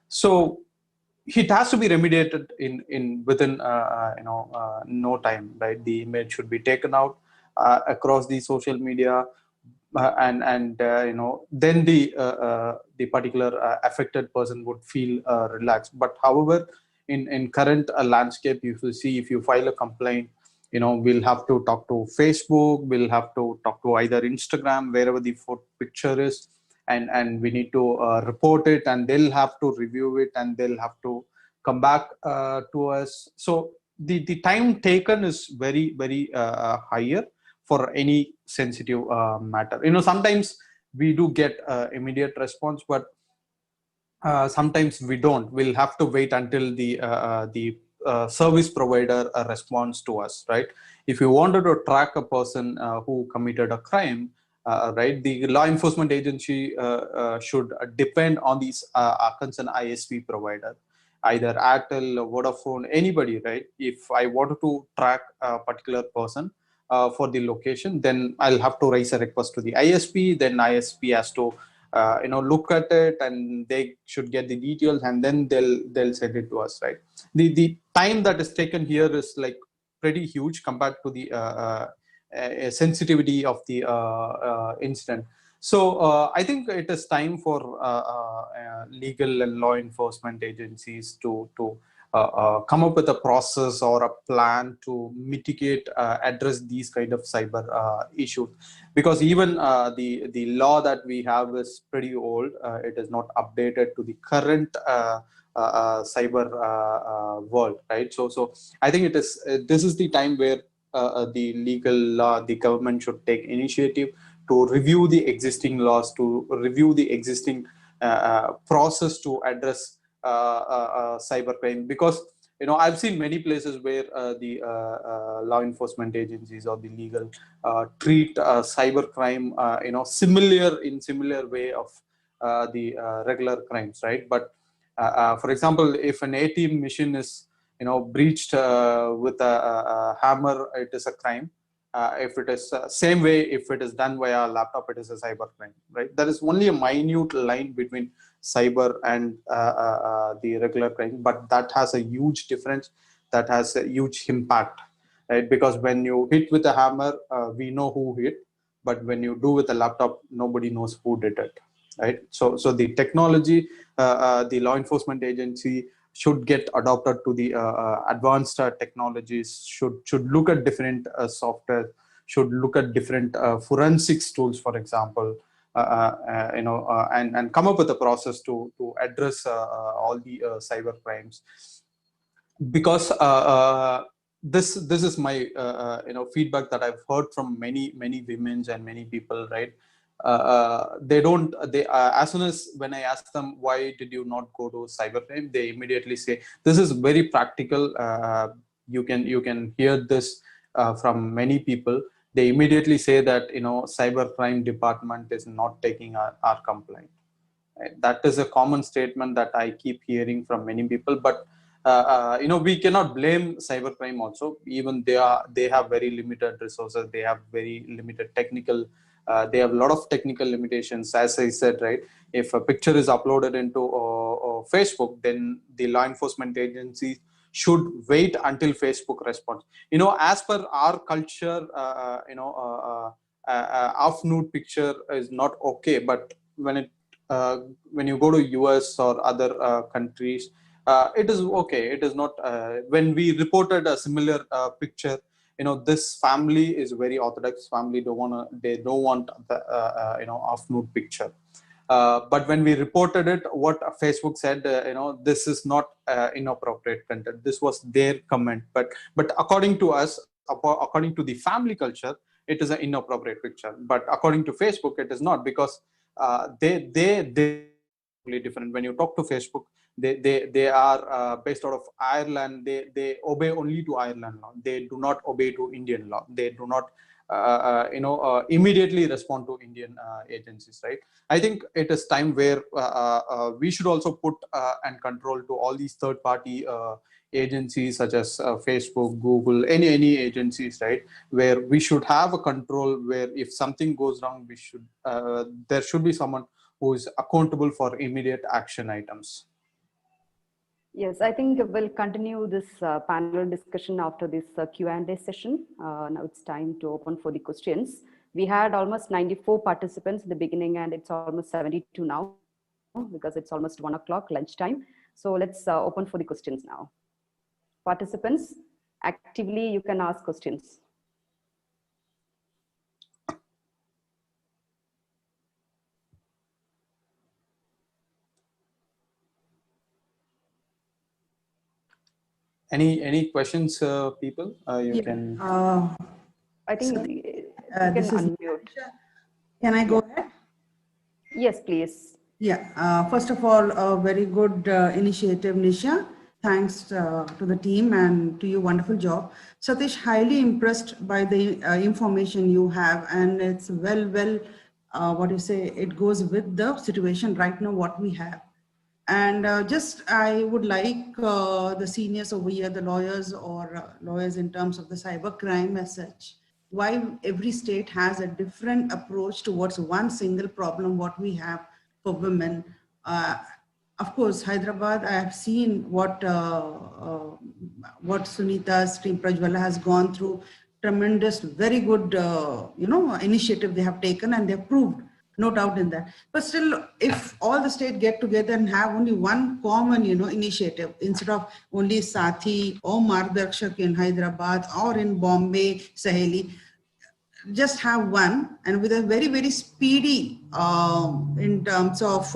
so it has to be remediated in within no time, right? The image should be taken out across the social media, then the particular affected person would feel relaxed. But however, in current landscape, if you see, if you file a complaint, we'll have to talk to Facebook, we'll have to talk to either Instagram, wherever the picture is, and we need to report it, and they'll have to review it, and they'll have to come back to us. So the time taken is very, very higher for any sensitive matter. Sometimes we do get immediate response, but sometimes we don't. We'll have to wait until the service provider responds to us, right? If you wanted to track a person who committed a crime, right, the law enforcement agency should depend on these concerned ISP provider, either Airtel, Vodafone, anybody, right? If I wanted to track a particular person for the location, then I'll have to raise a request to the ISP. Then ISP has to look at it, and they should get the details, and then they'll send it to us, right? The time that is taken here is like pretty huge compared to the sensitivity of the incident. So I think it is time for legal and law enforcement agencies to come up with a process or a plan to mitigate, address these kind of cyber issues, because even the law that we have is pretty old. It is not updated to the current cyber world, right? So I think it is this is the time where the legal law, the government should take initiative to review the existing laws, to review the existing process to address cybercrime. Because I've seen many places where the law enforcement agencies or the legal treat cybercrime similar way of the regular crimes, right? But for example, if an ATM machine is breached with a hammer, it is a crime. If it is same way, if it is done via a laptop, it is a cyber crime, right? There is only a minute line between cyber and the regular crime, but that has a huge difference, that has a huge impact, right? Because when you hit with a hammer, we know who hit, but when you do with a laptop, nobody knows who did it, right? So the technology, the law enforcement agency should get adopted to the advanced technologies, should look at different software, should look at different forensics tools, for example, and come up with a process to address all the cyber crimes. Because this is my feedback that I've heard from many women and many people, right? They as soon as when I ask them, why did you not go to cybercrime, they immediately say this is very practical. You can hear this from many people. They immediately say that cybercrime department is not taking our complaint, right? That is a common statement that I keep hearing from many people. But we cannot blame cybercrime also. Even they have very limited resources, they have very limited technical, they have a lot of technical limitations. As I said, right, if a picture is uploaded into Facebook, then the law enforcement agencies should wait until Facebook responds. As per our culture, off nude picture is not okay. But when you go to US or other countries, it is okay. It is not. When we reported a similar picture, this family is very orthodox family. They don't want the off nude picture. But when we reported it, what Facebook said, this is not inappropriate content. This was their comment. But according to us, according to the family culture, it is an inappropriate picture. But according to Facebook, it is not, because they totally different. When you talk to Facebook, they are based out of Ireland. They obey only to Ireland law. They do not obey to Indian law. They do not immediately respond to Indian agencies, right? I think it is time where we should also put and control to all these third-party agencies such as Facebook, Google, any agencies, right? Where we should have a control, where if something goes wrong, there should be someone who is accountable for immediate action items. Yes, I think we'll continue this panel discussion after this Q&A session. Now it's time to open for the questions. We had almost 94 participants in the beginning, and it's almost 72 now, because it's almost 1 o'clock lunchtime. So let's open for the questions now. Participants, actively you can ask questions. Any questions, people? You can. I think you can unmute. Can I go ahead? Yes, please. Yeah. First of all, a very good initiative, Nisha. Thanks to the team and to you. Wonderful job. Satish, highly impressed by the information you have, and it's well, what you say, it goes with the situation right now, what we have. And I would like the seniors over here, the lawyers or lawyers in terms of the cyber crime as such, why every state has a different approach towards one single problem what we have, for women. Of course, Hyderabad, I have seen what Sunita's team Prajwala has gone through. Tremendous, very good, initiative they have taken, and they've proved, no doubt in that. But still, if all the state get together and have only one common, initiative, instead of only Sathi or Margdarshak in Hyderabad or in Bombay, Saheli, just have one, and with a very, very speedy in terms of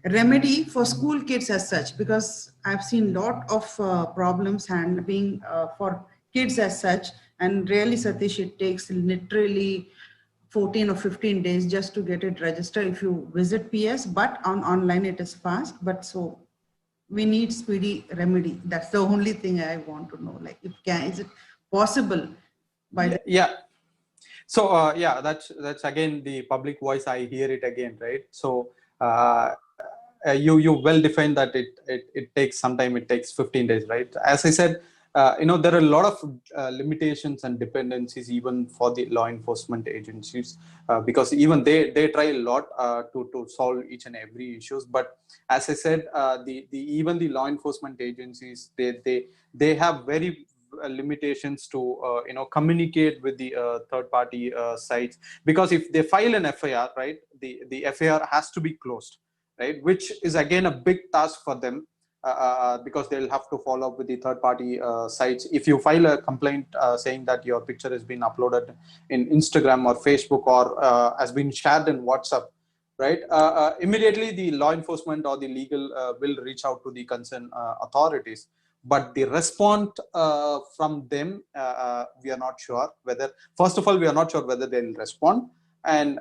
remedy for school kids as such, because I've seen a lot of problems handling for kids as such, and really, Satish, it takes literally 14 or 15 days just to get it registered if you visit PS, but on online it is fast. But so we need speedy remedy. That's the only thing I want to know. Like, is it possible by the So that's again the public voice. I hear it again, right? So you well defined that it takes some time. It takes 15 days, right? As I said, there are a lot of limitations and dependencies even for the law enforcement agencies, because even they try a lot to solve each and every issues. But as I said, even the law enforcement agencies, they have very limitations to communicate with the third party sites, because if they file an FIR, right, the FIR has to be closed, right, which is again a big task for them, because they'll have to follow up with the third party sites. If you file a complaint saying that your picture has been uploaded in Instagram or Facebook or has been shared in WhatsApp, right, immediately the law enforcement or the legal will reach out to the concerned authorities. But the response from them, we are not sure whether, first of all, we are not sure whether they will respond. And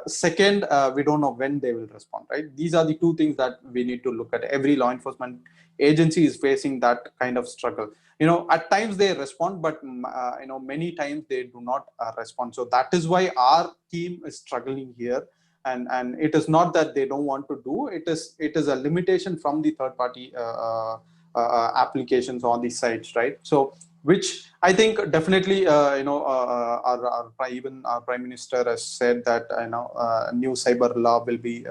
second, we don't know when they will respond, right? These are the two things that we need to look at. Every law enforcement agency is facing that kind of struggle. At times they respond, but many times they do not respond. So that is why our team is struggling here. And it is not that they don't want to do it, is a limitation from the third party applications on these sites, right? So, which I think definitely, even our Prime Minister has said that a new cyber law will be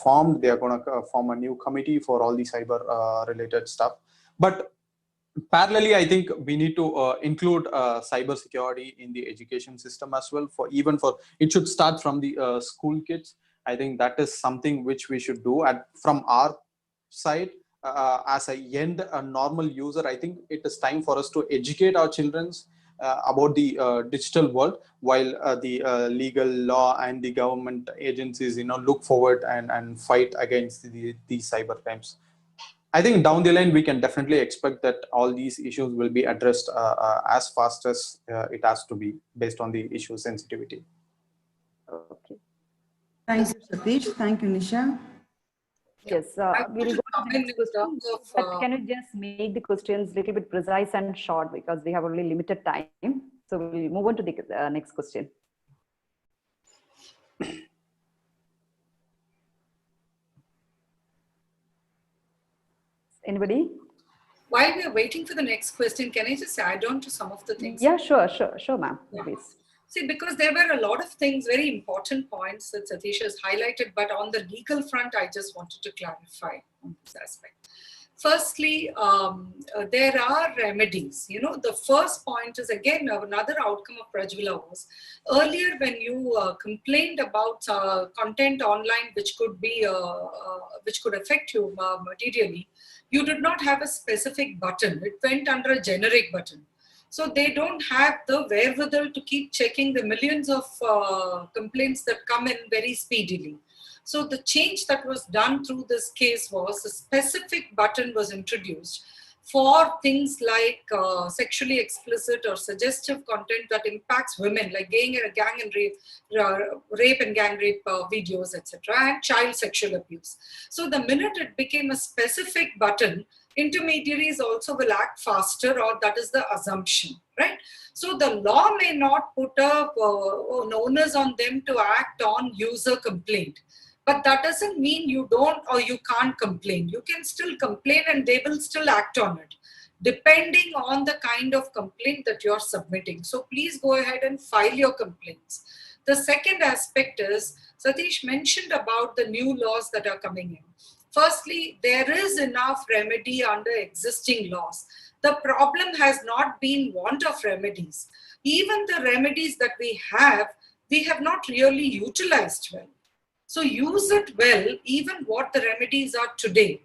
formed. They are going to form a new committee for all the cyber related stuff. But parallelly, I think we need to include cyber security in the education system as well. It should start from the school kids. I think that is something which we should do from our side. As a normal user, I think it is time for us to educate our children about the digital world, while the legal law and the government agencies, look forward and fight against these cyber crimes. I think down the line, we can definitely expect that all these issues will be addressed as fast as it has to be, based on the issue sensitivity. Okay. Thank you, Satish. Thank you, Nisha. Yes, we'll go to the next question. But can you just make the questions a little bit precise and short, because we have only limited time. So we'll move on to the next question. Anybody? While we are waiting for the next question, can I just add on to some of the things? Yeah, sure, ma'am. Yeah. Please. See, because there were a lot of things, very important points that Satish has highlighted, but on the legal front, I just wanted to clarify on this aspect. Firstly, there are remedies. The first point is, again, another outcome of Prajwala was, earlier when you complained about content online which could affect you materially, you did not have a specific button. It went under a generic button. So they don't have the wherewithal to keep checking the millions of complaints that come in very speedily. So the change that was done through this case was a specific button was introduced for things like sexually explicit or suggestive content that impacts women, like rape and gang rape videos, etc., and child sexual abuse. So the minute it became a specific button, intermediaries also will act faster, or that is the assumption, right? So the law may not put an onus on them to act on user complaint, but that doesn't mean you don't or you can't complain. You can still complain and they will still act on it, depending on the kind of complaint that you're submitting. So please go ahead and file your complaints. The second aspect is, Satish mentioned about the new laws that are coming in. Firstly, there is enough remedy under existing laws. The problem has not been want of remedies. Even the remedies that we have not really utilized well. So use it well, even what the remedies are today.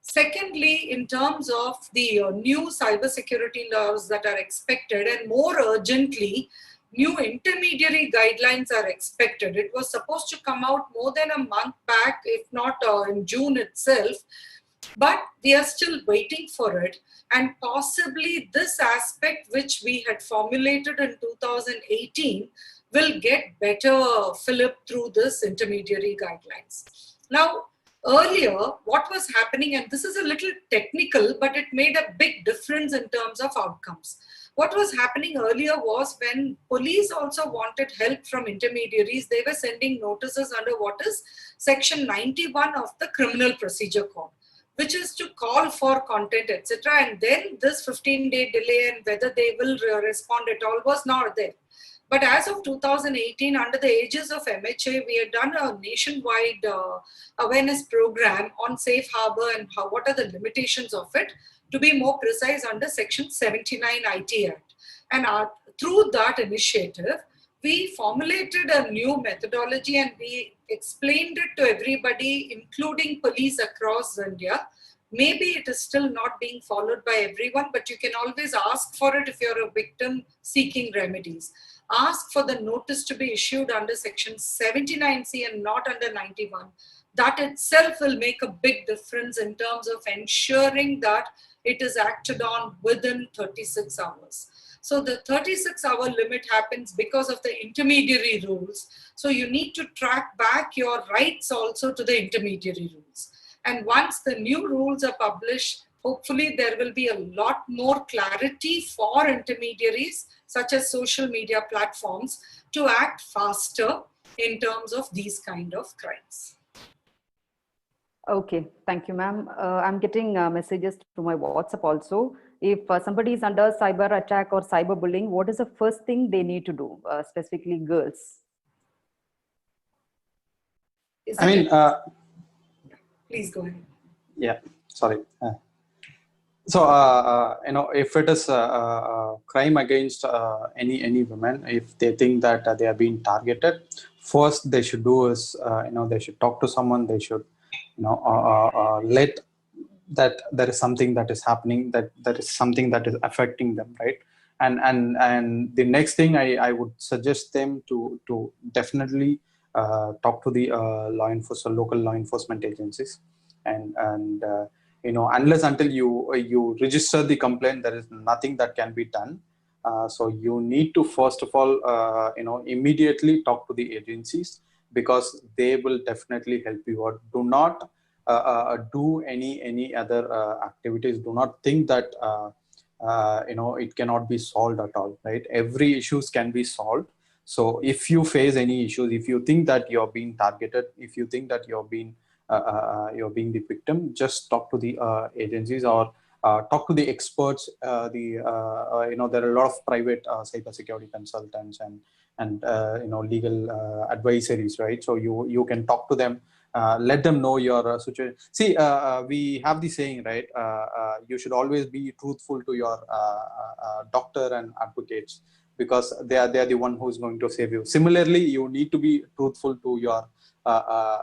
Secondly, in terms of the new cybersecurity laws that are expected, and more urgently, new intermediary guidelines are expected. It was supposed to come out more than a month back, if not in June itself, but we are still waiting for it. And possibly this aspect which we had formulated in 2018 will get better fillip through this intermediary guidelines. Now, earlier, what was happening, and this is a little technical, but it made a big difference in terms of outcomes. What was happening earlier was when police also wanted help from intermediaries, they were sending notices under what is Section 91 of the Criminal Procedure Code, which is to call for content, etc. And then this 15-day delay and whether they will respond at all was not there. But as of 2018, under the aegis of MHA, we had done a nationwide awareness program on safe harbor and what are the limitations of it, to be more precise, under Section 79 IT Act. And through that initiative, we formulated a new methodology and we explained it to everybody, including police across India. Maybe it is still not being followed by everyone, but you can always ask for it if you're a victim seeking remedies. Ask for the notice to be issued under Section 79C and not under 91. That itself will make a big difference in terms of ensuring that it is acted on within 36 hours. So the 36-hour limit happens because of the intermediary rules. So you need to track back your rights also to the intermediary rules. And once the new rules are published, hopefully there will be a lot more clarity for intermediaries, such as social media platforms, to act faster in terms of these kind of crimes. Okay, thank you, ma'am. I'm getting messages to my WhatsApp also. If somebody is under cyber attack or cyber bullying, what is the first thing they need to do, specifically girls? Please go ahead. Yeah, sorry. So, if it is a crime against any woman, if they think that they are being targeted, first they should do is, they should talk to someone. They should, let that there is something that is happening, that there is something that is affecting them, right? And the next thing I would suggest them to definitely talk to the local law enforcement agencies, and unless until you register the complaint, there is nothing that can be done. So you need to first of all immediately talk to the agencies, because they will definitely help you out. Do not do any other activities. Do not think that it cannot be solved at all, right? Every issues can be solved. So if you face any issues, if you think that you're being targeted, if you think that you're being the victim, just talk to the agencies, or talk to the experts. There are a lot of private cybersecurity consultants and legal advisories, right? So you can talk to them. Let them know your situation. See, we have the saying, right? You should always be truthful to your doctor and advocates, because they are the one who is going to save you. Similarly, you need to be truthful to your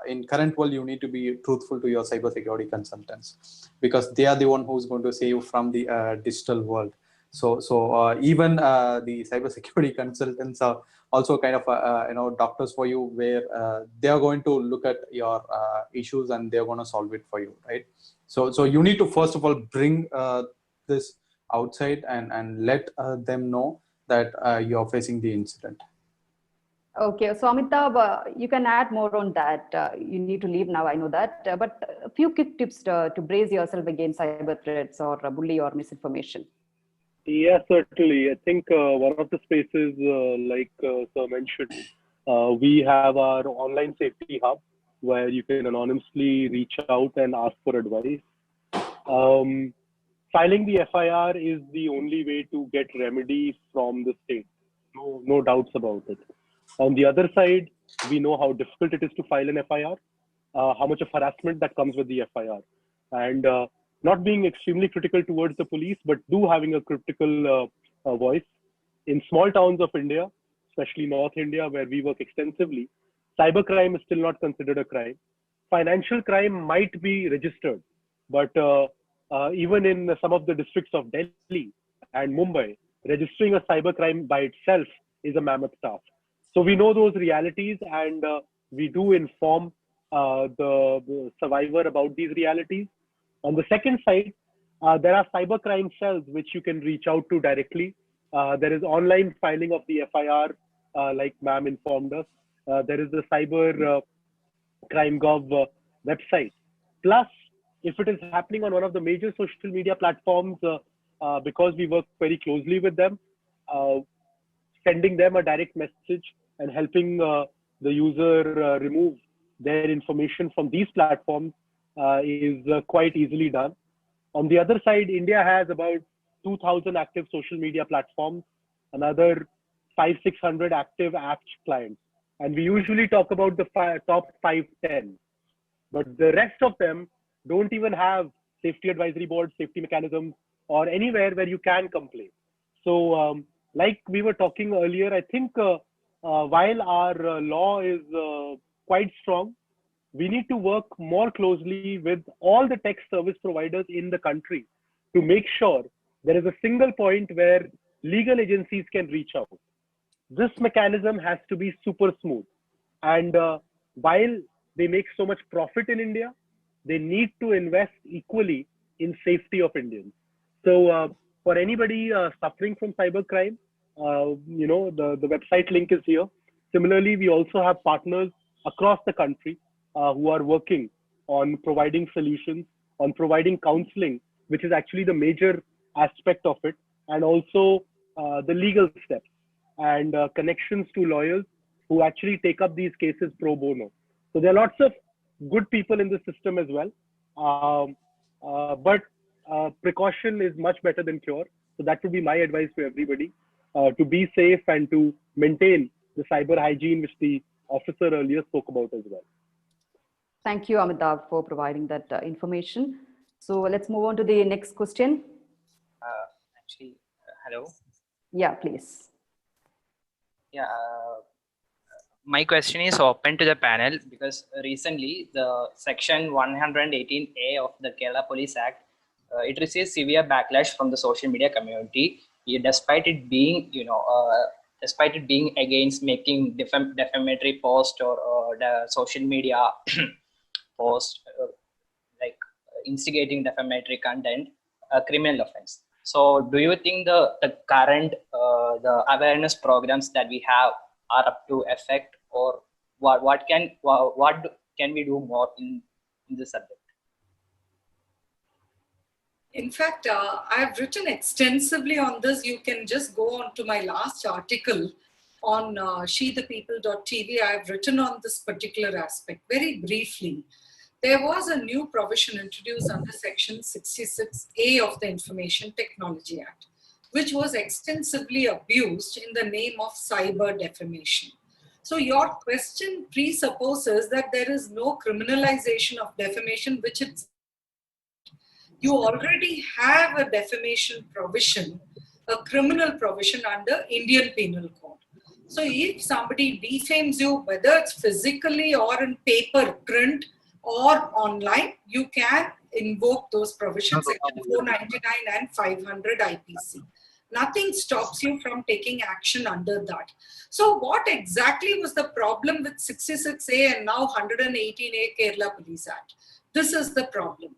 in current world, you need to be truthful to your cybersecurity consultants, because they are the one who is going to save you from the digital world. So even the cybersecurity consultants are also kind of doctors for you, where they are going to look at your issues and they're going to solve it for you, right? So you need to first of all bring this outside and let them know that you're facing the incident. Okay, so Amitabh, you can add more on that. You need to leave now, I know that. But a few quick tips to brace yourself against cyber threats or bully or misinformation. Yeah, certainly. I think one of the spaces, like Sir mentioned, we have our online safety hub, where you can anonymously reach out and ask for advice. Filing the FIR is the only way to get remedy from the state. No doubts about it. On the other side, we know how difficult it is to file an FIR, how much of harassment that comes with the FIR, and not being extremely critical towards the police, but do having a critical voice. In small towns of India, especially North India, where we work extensively, cybercrime is still not considered a crime. Financial crime might be registered, but even in some of the districts of Delhi and Mumbai, registering a cybercrime by itself is a mammoth task. So we know those realities, and we do inform the survivor about these realities. On the second side, there are cybercrime cells which you can reach out to directly. There is online filing of the FIR, like ma'am informed us. There is the cyber crime gov website. Plus, if it is happening on one of the major social media platforms, because we work very closely with them, sending them a direct message and helping the user remove their information from these platforms is quite easily done. On the other side, India has about 2,000 active social media platforms, another 500-600 active apps clients. And we usually talk about the top 5-10. But the rest of them don't even have safety advisory boards, safety mechanisms, or anywhere where you can complain. So like we were talking earlier, I think while our law is quite strong, we need to work more closely with all the tech service providers in the country to make sure there is a single point where legal agencies can reach out. This mechanism has to be super smooth. And while they make so much profit in India, they need to invest equally in safety of Indians. So for anybody suffering from cybercrime, the website link is here. Similarly, we also have partners across the country who are working on providing solutions, on providing counseling, which is actually the major aspect of it, and also the legal steps and connections to lawyers who actually take up these cases pro bono. So there are lots of good people in the system as well. But precaution is much better than cure. So that would be my advice to everybody, to be safe and to maintain the cyber hygiene, which the officer earlier spoke about as well. Thank you, Amitabh, for providing that information. So let's move on to the next question. Hello. Yeah, please. Yeah. My question is open to the panel because recently the section 118A of the Kerala Police Act, it receives severe backlash from the social media community, despite it being, despite it being against making defamatory post or the social media post, like instigating defamatory content, a criminal offense. So do you think the current the awareness programs that we have are up to effect, or what can we do more in this subject? In fact, I've written extensively on this. You can just go on to my last article on shethepeople.tv. I've written on this particular aspect very briefly. There was a new provision introduced under Section 66A of the Information Technology Act, which was extensively abused in the name of cyber defamation. So your question presupposes that there is no criminalization of defamation, which it's. You already have a defamation provision, a criminal provision under Indian Penal Code. So if somebody defames you, whether it's physically or in paper, print, or online, you can invoke those provisions, Section 499 and 500 IPC. Nothing stops you from taking action under that. So what exactly was the problem with 66A and now 118A Kerala Police Act? This is the problem.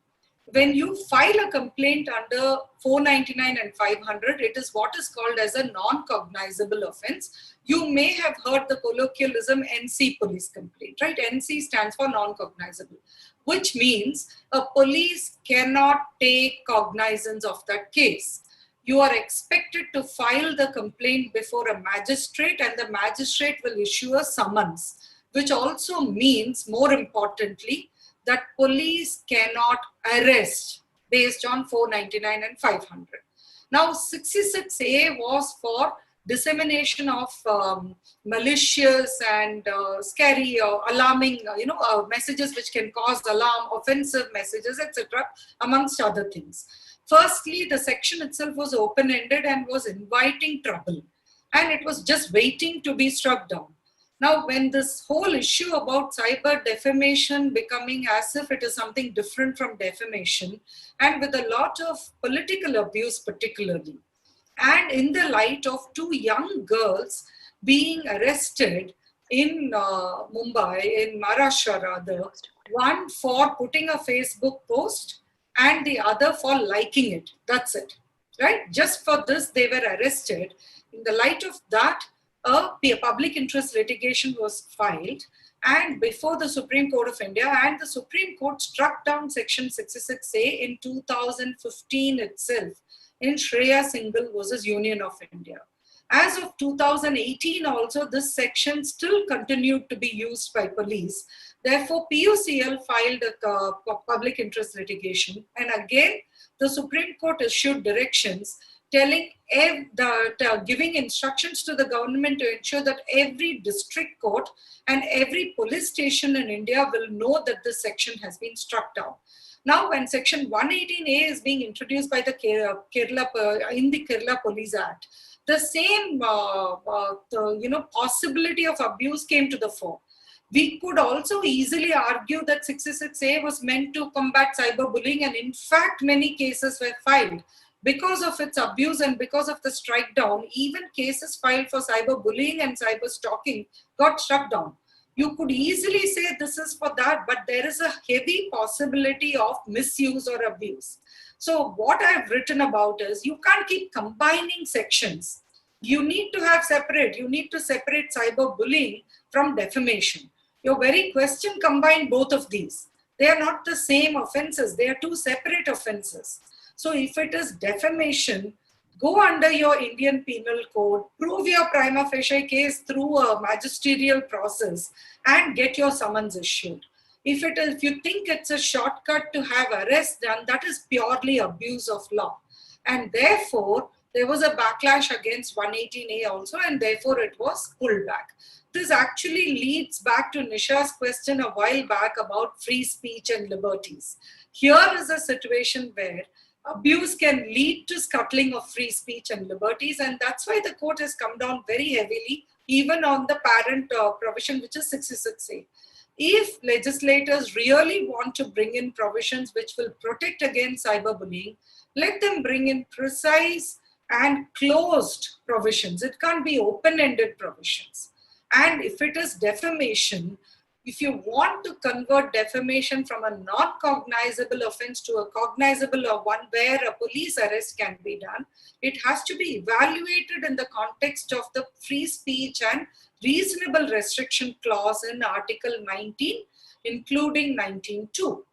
When you file a complaint under 499 and 500, it is what is called as a non-cognizable offense. You may have heard the colloquialism NC police complaint, right? NC stands for non-cognizable, which means a police cannot take cognizance of that case. You are expected to file the complaint before a magistrate, and the magistrate will issue a summons, which also means, more importantly, that police cannot arrest based on 499 and 500. Now, 66A was for dissemination of malicious and scary or alarming, messages which can cause alarm, offensive messages, etc., amongst other things. Firstly, the section itself was open-ended and was inviting trouble, and it was just waiting to be struck down. Now, when this whole issue about cyber defamation becoming as if it is something different from defamation, and with a lot of political abuse particularly, and in the light of two young girls being arrested in Mumbai, in Maharashtra rather, one for putting a Facebook post and the other for liking it. That's it, right? Just for this, they were arrested. In the light of that, a public interest litigation was filed and before the Supreme Court of India, and the Supreme Court struck down Section 66A in 2015 itself in Shreya Singhal versus Union of India. As of 2018 also, this section still continued to be used by police. Therefore, PUCL filed a public interest litigation, and again, the Supreme Court issued directions telling giving instructions to the government to ensure that every district court and every police station in India will know that this section has been struck down. Now, when Section 118A is being introduced by the Kerala Police Act, the same possibility of abuse came to the fore. We could also easily argue that 66A was meant to combat cyberbullying, and in fact, many cases were filed. Because of its abuse and because of the strike down, even cases filed for cyberbullying and cyber stalking got struck down. You could easily say this is for that, but there is a heavy possibility of misuse or abuse. So what I've written about is you can't keep combining sections. You need to have separate. You need to separate cyberbullying from defamation. Your very question combined both of these. They are not the same offenses. They are two separate offenses. So if it is defamation, go under your Indian Penal Code, prove your prima facie case through a magisterial process and get your summons issued. If you think it's a shortcut to have arrest done, that is purely abuse of law. And therefore, there was a backlash against 118A also, and therefore it was pulled back. This actually leads back to Nisha's question a while back about free speech and liberties. Here is a situation where abuse can lead to scuttling of free speech and liberties, and that's why the court has come down very heavily, even on the parent provision, which is 66A. If legislators really want to bring in provisions which will protect against cyberbullying, let them bring in precise and closed provisions. It can't be open-ended provisions. And if it is defamation, if you want to convert defamation from a non-cognizable offense to a cognizable one where a police arrest can be done, it has to be evaluated in the context of the free speech and reasonable restriction clause in Article 19, including 19.2,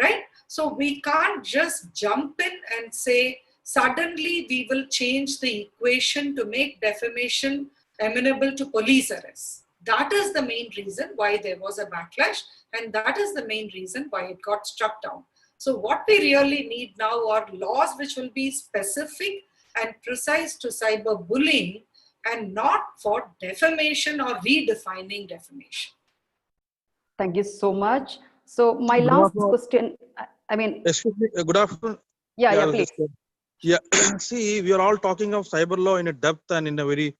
right? So we can't just jump in and say, suddenly we will change the equation to make defamation amenable to police arrests. That is the main reason why there was a backlash, and that is the main reason why it got struck down. So what we really need now are laws which will be specific and precise to cyberbullying and not for defamation or redefining defamation. Thank you so much. So my last question, Excuse me, good afternoon. Yeah, please. Yeah, see, we are all talking of cyber law in a depth and in a very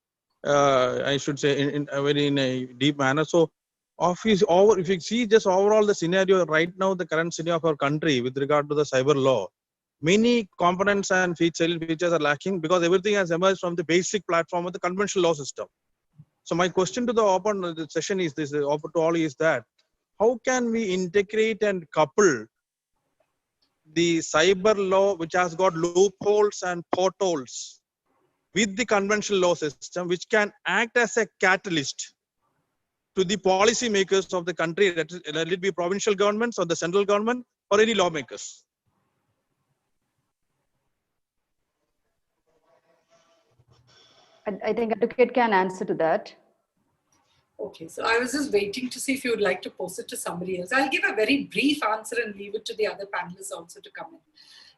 I should say in a deep manner. So if you see just overall the scenario right now, the current scenario of our country with regard to the cyber law, many components and features are lacking because everything has emerged from the basic platform of the conventional law system. So my question to the session is this, open to all, is that how can we integrate and couple the cyber law, which has got loopholes and potholes, with the conventional law system, which can act as a catalyst to the policy makers of the country, let it be provincial governments or the central government or any lawmakers? I think Advocate can answer to that. Okay, so I was just waiting to see if you would like to post it to somebody else. I'll give a very brief answer and leave it to the other panelists also to come in.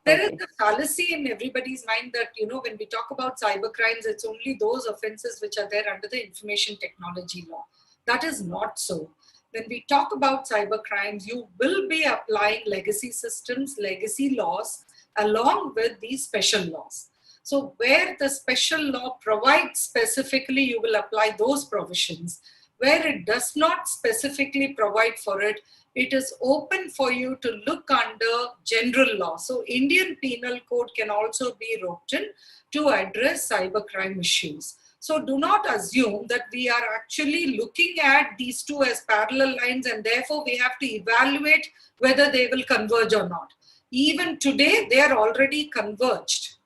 There is a fallacy in everybody's mind that, when we talk about cyber crimes, it's only those offenses which are there under the information technology law. That is not so. When we talk about cyber crimes, you will be applying legacy systems, legacy laws, along with these special laws. So where the special law provides specifically, you will apply those provisions. Where it does not specifically provide for it, it is open for you to look under general law. So Indian Penal Code can also be roped in to address cybercrime issues. So do not assume that we are actually looking at these two as parallel lines and therefore we have to evaluate whether they will converge or not. Even today, they are already converged.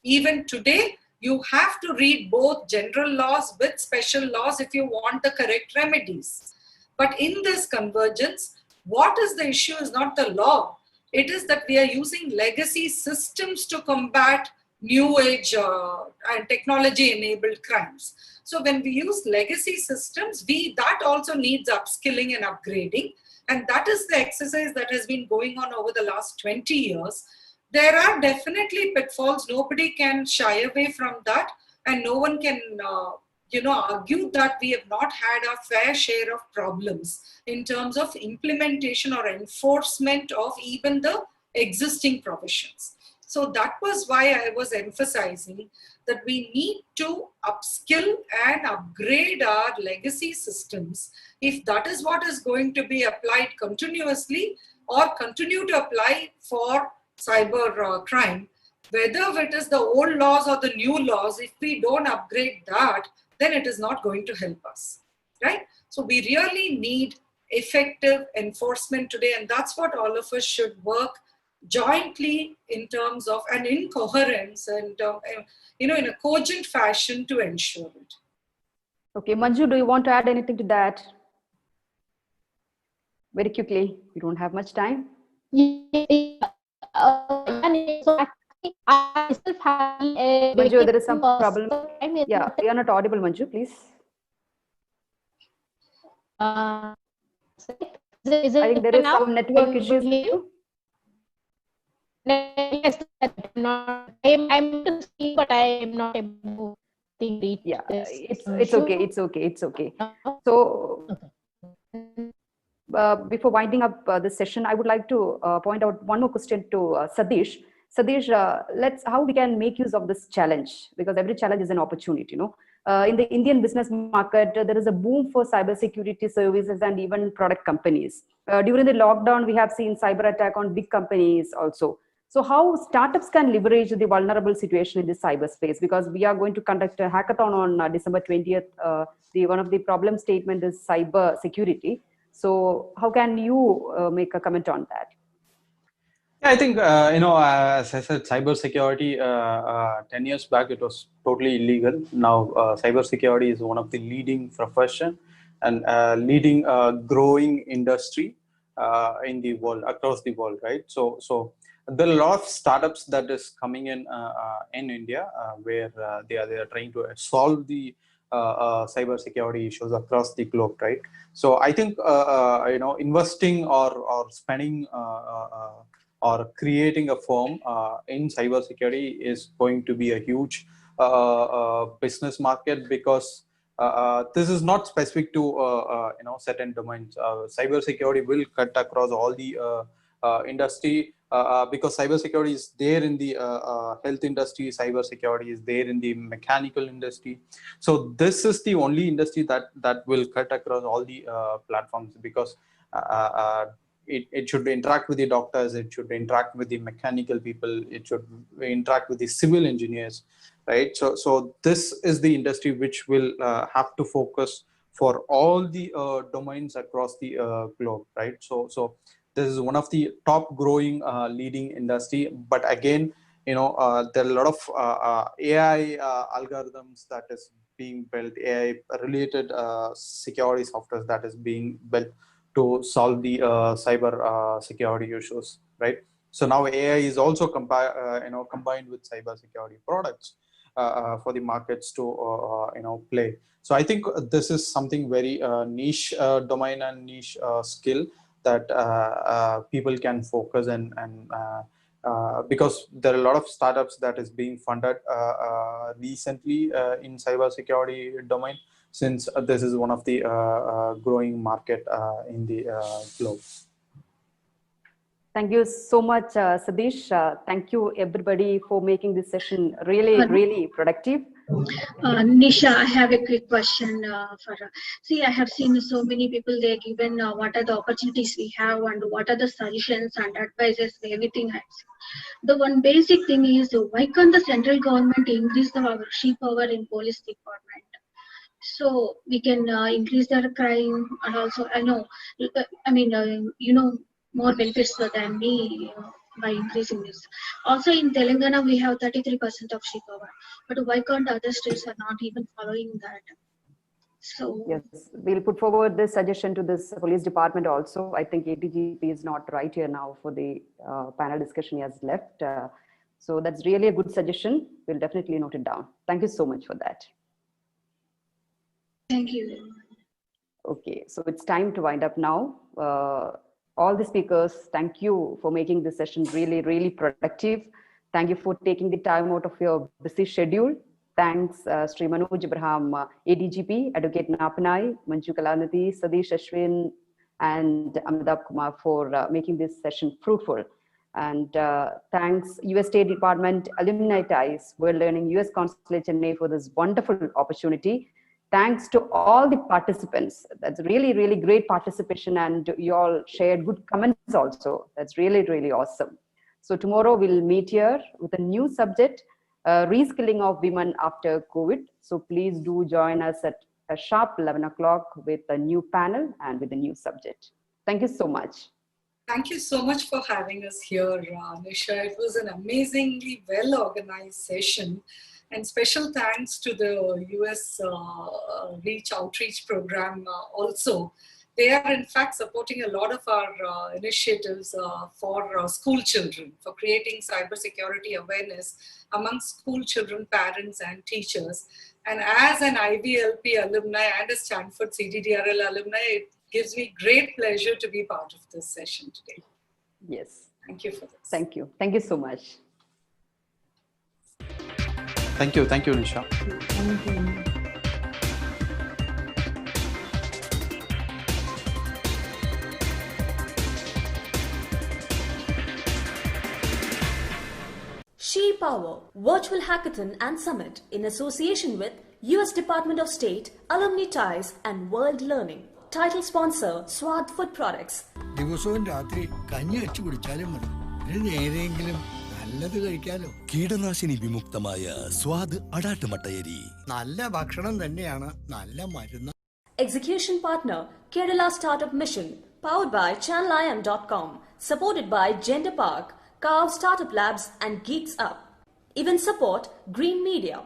Even today, you have to read both general laws with special laws if you want the correct remedies. But in this convergence, what is the issue is not the law. It is that we are using legacy systems to combat new age and technology enabled crimes. So when we use legacy systems, that also needs upskilling and upgrading. And that is the exercise that has been going on over the last 20 years. There are definitely pitfalls. Nobody can shy away from that. And no one can argue that we have not had a fair share of problems in terms of implementation or enforcement of even the existing provisions. So that was why I was emphasizing that we need to upskill and upgrade our legacy systems. If that is what is going to be applied continuously or continue to apply for cyber crime, whether it is the old laws or the new laws, if we don't upgrade that, then it is not going to help us, right? So we really need effective enforcement today, and that's what all of us should work jointly in terms of, and in coherence and, in a cogent fashion to ensure it. Okay, Manju, do you want to add anything to that? Very quickly, we don't have much time. So actually, I myself have Manju, there is some problem. Yeah, you're not audible, Manju, please. Is it I think there is now? some network issues. Yes, I'm to see, but I am not able to reach. Yeah, it's okay. It's okay. So before winding up this session, I would like to point out one more question to Satish. Satish, how we can make use of this challenge, because every challenge is an opportunity. In the Indian business market, there is a boom for cybersecurity services and even product companies. During the lockdown, we have seen cyber attack on big companies also. So how startups can leverage the vulnerable situation in the cyberspace? Because we are going to conduct a hackathon on December 20th. One of the problem statement is cyber security. So how can you make a comment on that? Yeah, I think, as I said, cybersecurity, 10 years back, it was totally illegal. Now, cybersecurity is one of the leading profession and leading growing industry in the world, across the world, right? So there are a lot of startups that is coming in India where they are trying to solve the cybersecurity issues across the globe, right? So I think investing or spending or creating a firm in cybersecurity is going to be a huge business market, because this is not specific to certain domains. Cybersecurity will cut across all the industry, because cybersecurity is there in the health industry, cybersecurity is there in the mechanical industry. So this is the only industry that will cut across all the platforms, because it should interact with the doctors, it should interact with the mechanical people, it should interact with the civil engineers, right? So this is the industry which will have to focus for all the domains across the globe, right? So this is one of the top growing leading industry. But again, there are a lot of AI algorithms that is being built, AI related security software that is being built to solve the cyber security issues, right? So now AI is also combined with cyber security products for the markets to play. So I think this is something very niche domain and niche skill that people can focus and because there are a lot of startups that is being funded recently in cybersecurity domain, since this is one of the growing market in the globe. Thank you so much, Sadish. Thank you, everybody, for making this session really productive. Nisha, I have a quick question for. See, I have seen so many people. They given what are the opportunities we have and what are the suggestions and advices. Everything I've seen. The one basic thing is why can't the central government increase our sheep power in police department? So we can increase their crime, and also I know, you know more benefits than me by increasing this. Also in Telangana we have 33% of sheep power, but why can't other states are not even following that? So yes, we'll put forward this suggestion to this police department also. I think ADGP is not right here now for the panel discussion he has left. So that's really a good suggestion. We'll definitely note it down. Thank you so much for that. Thank you. Okay, so it's time to wind up now. All the speakers, thank you for making this session really productive. Thank you for taking the time out of your busy schedule. Thanks, Sri Manoj Abraham, ADGP, Advocate Napanai, Manju Kalanati, Sadish Ashwin, and Amitabh Kumar for making this session fruitful. And thanks, US State Department Alumni Ties, World Learning, US Consulate Chennai for this wonderful opportunity. Thanks to all the participants. That's really great participation, and you all shared good comments also. That's really awesome. So tomorrow we'll meet here with a new subject, reskilling of women after COVID. So please do join us at a sharp 11 o'clock with a new panel and with a new subject. Thank you so much. Thank you so much for having us here, Nisha. It was an amazingly well-organized session. And special thanks to the US Reach Outreach Program also. They are in fact supporting a lot of our initiatives for school children, for creating cybersecurity awareness among school children, parents and teachers. And as an IVLP alumni and a Stanford CDDRL alumni, it gives me great pleasure to be part of this session today. Yes. Thank you for this. Thank you. Thank you so much. Thank you, Nisha. Thank you. She Power Virtual Hackathon and Summit in association with US Department of State, Alumni Ties and World Learning. Title sponsor Swad Food Products. ദിവസവും രാത്രി കഞ്ഞി അച്ചു കുടിച്ചാലും മതി. നേരെങ്കിലും നല്ലത് കഴിക്കാലോ. കീടനാശിനി വിമുക്തമായ സ്വാദ് അടാട്ടുമട്ടയരി. നല്ല ഭക്ഷണം തന്നെയാണ് നല്ല മരുന്ന്. Execution partner Kerala Startup Mission, powered by ChannelIAM.com, supported by Gender Park, Carve Startup Labs and Geeks Up. Event support Green Media.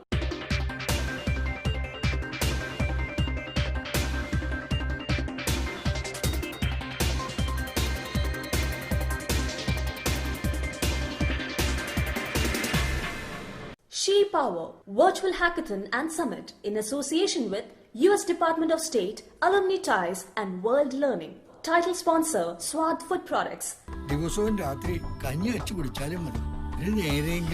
She Power Virtual Hackathon and Summit in association with US Department of State, Alumni Ties and World Learning. Title sponsor Swad Food Products. ദിവസവും രാത്രി കഞ്ഞി അച്ചു കുടിച്ചാലും മതി. നേരെങ്കിലും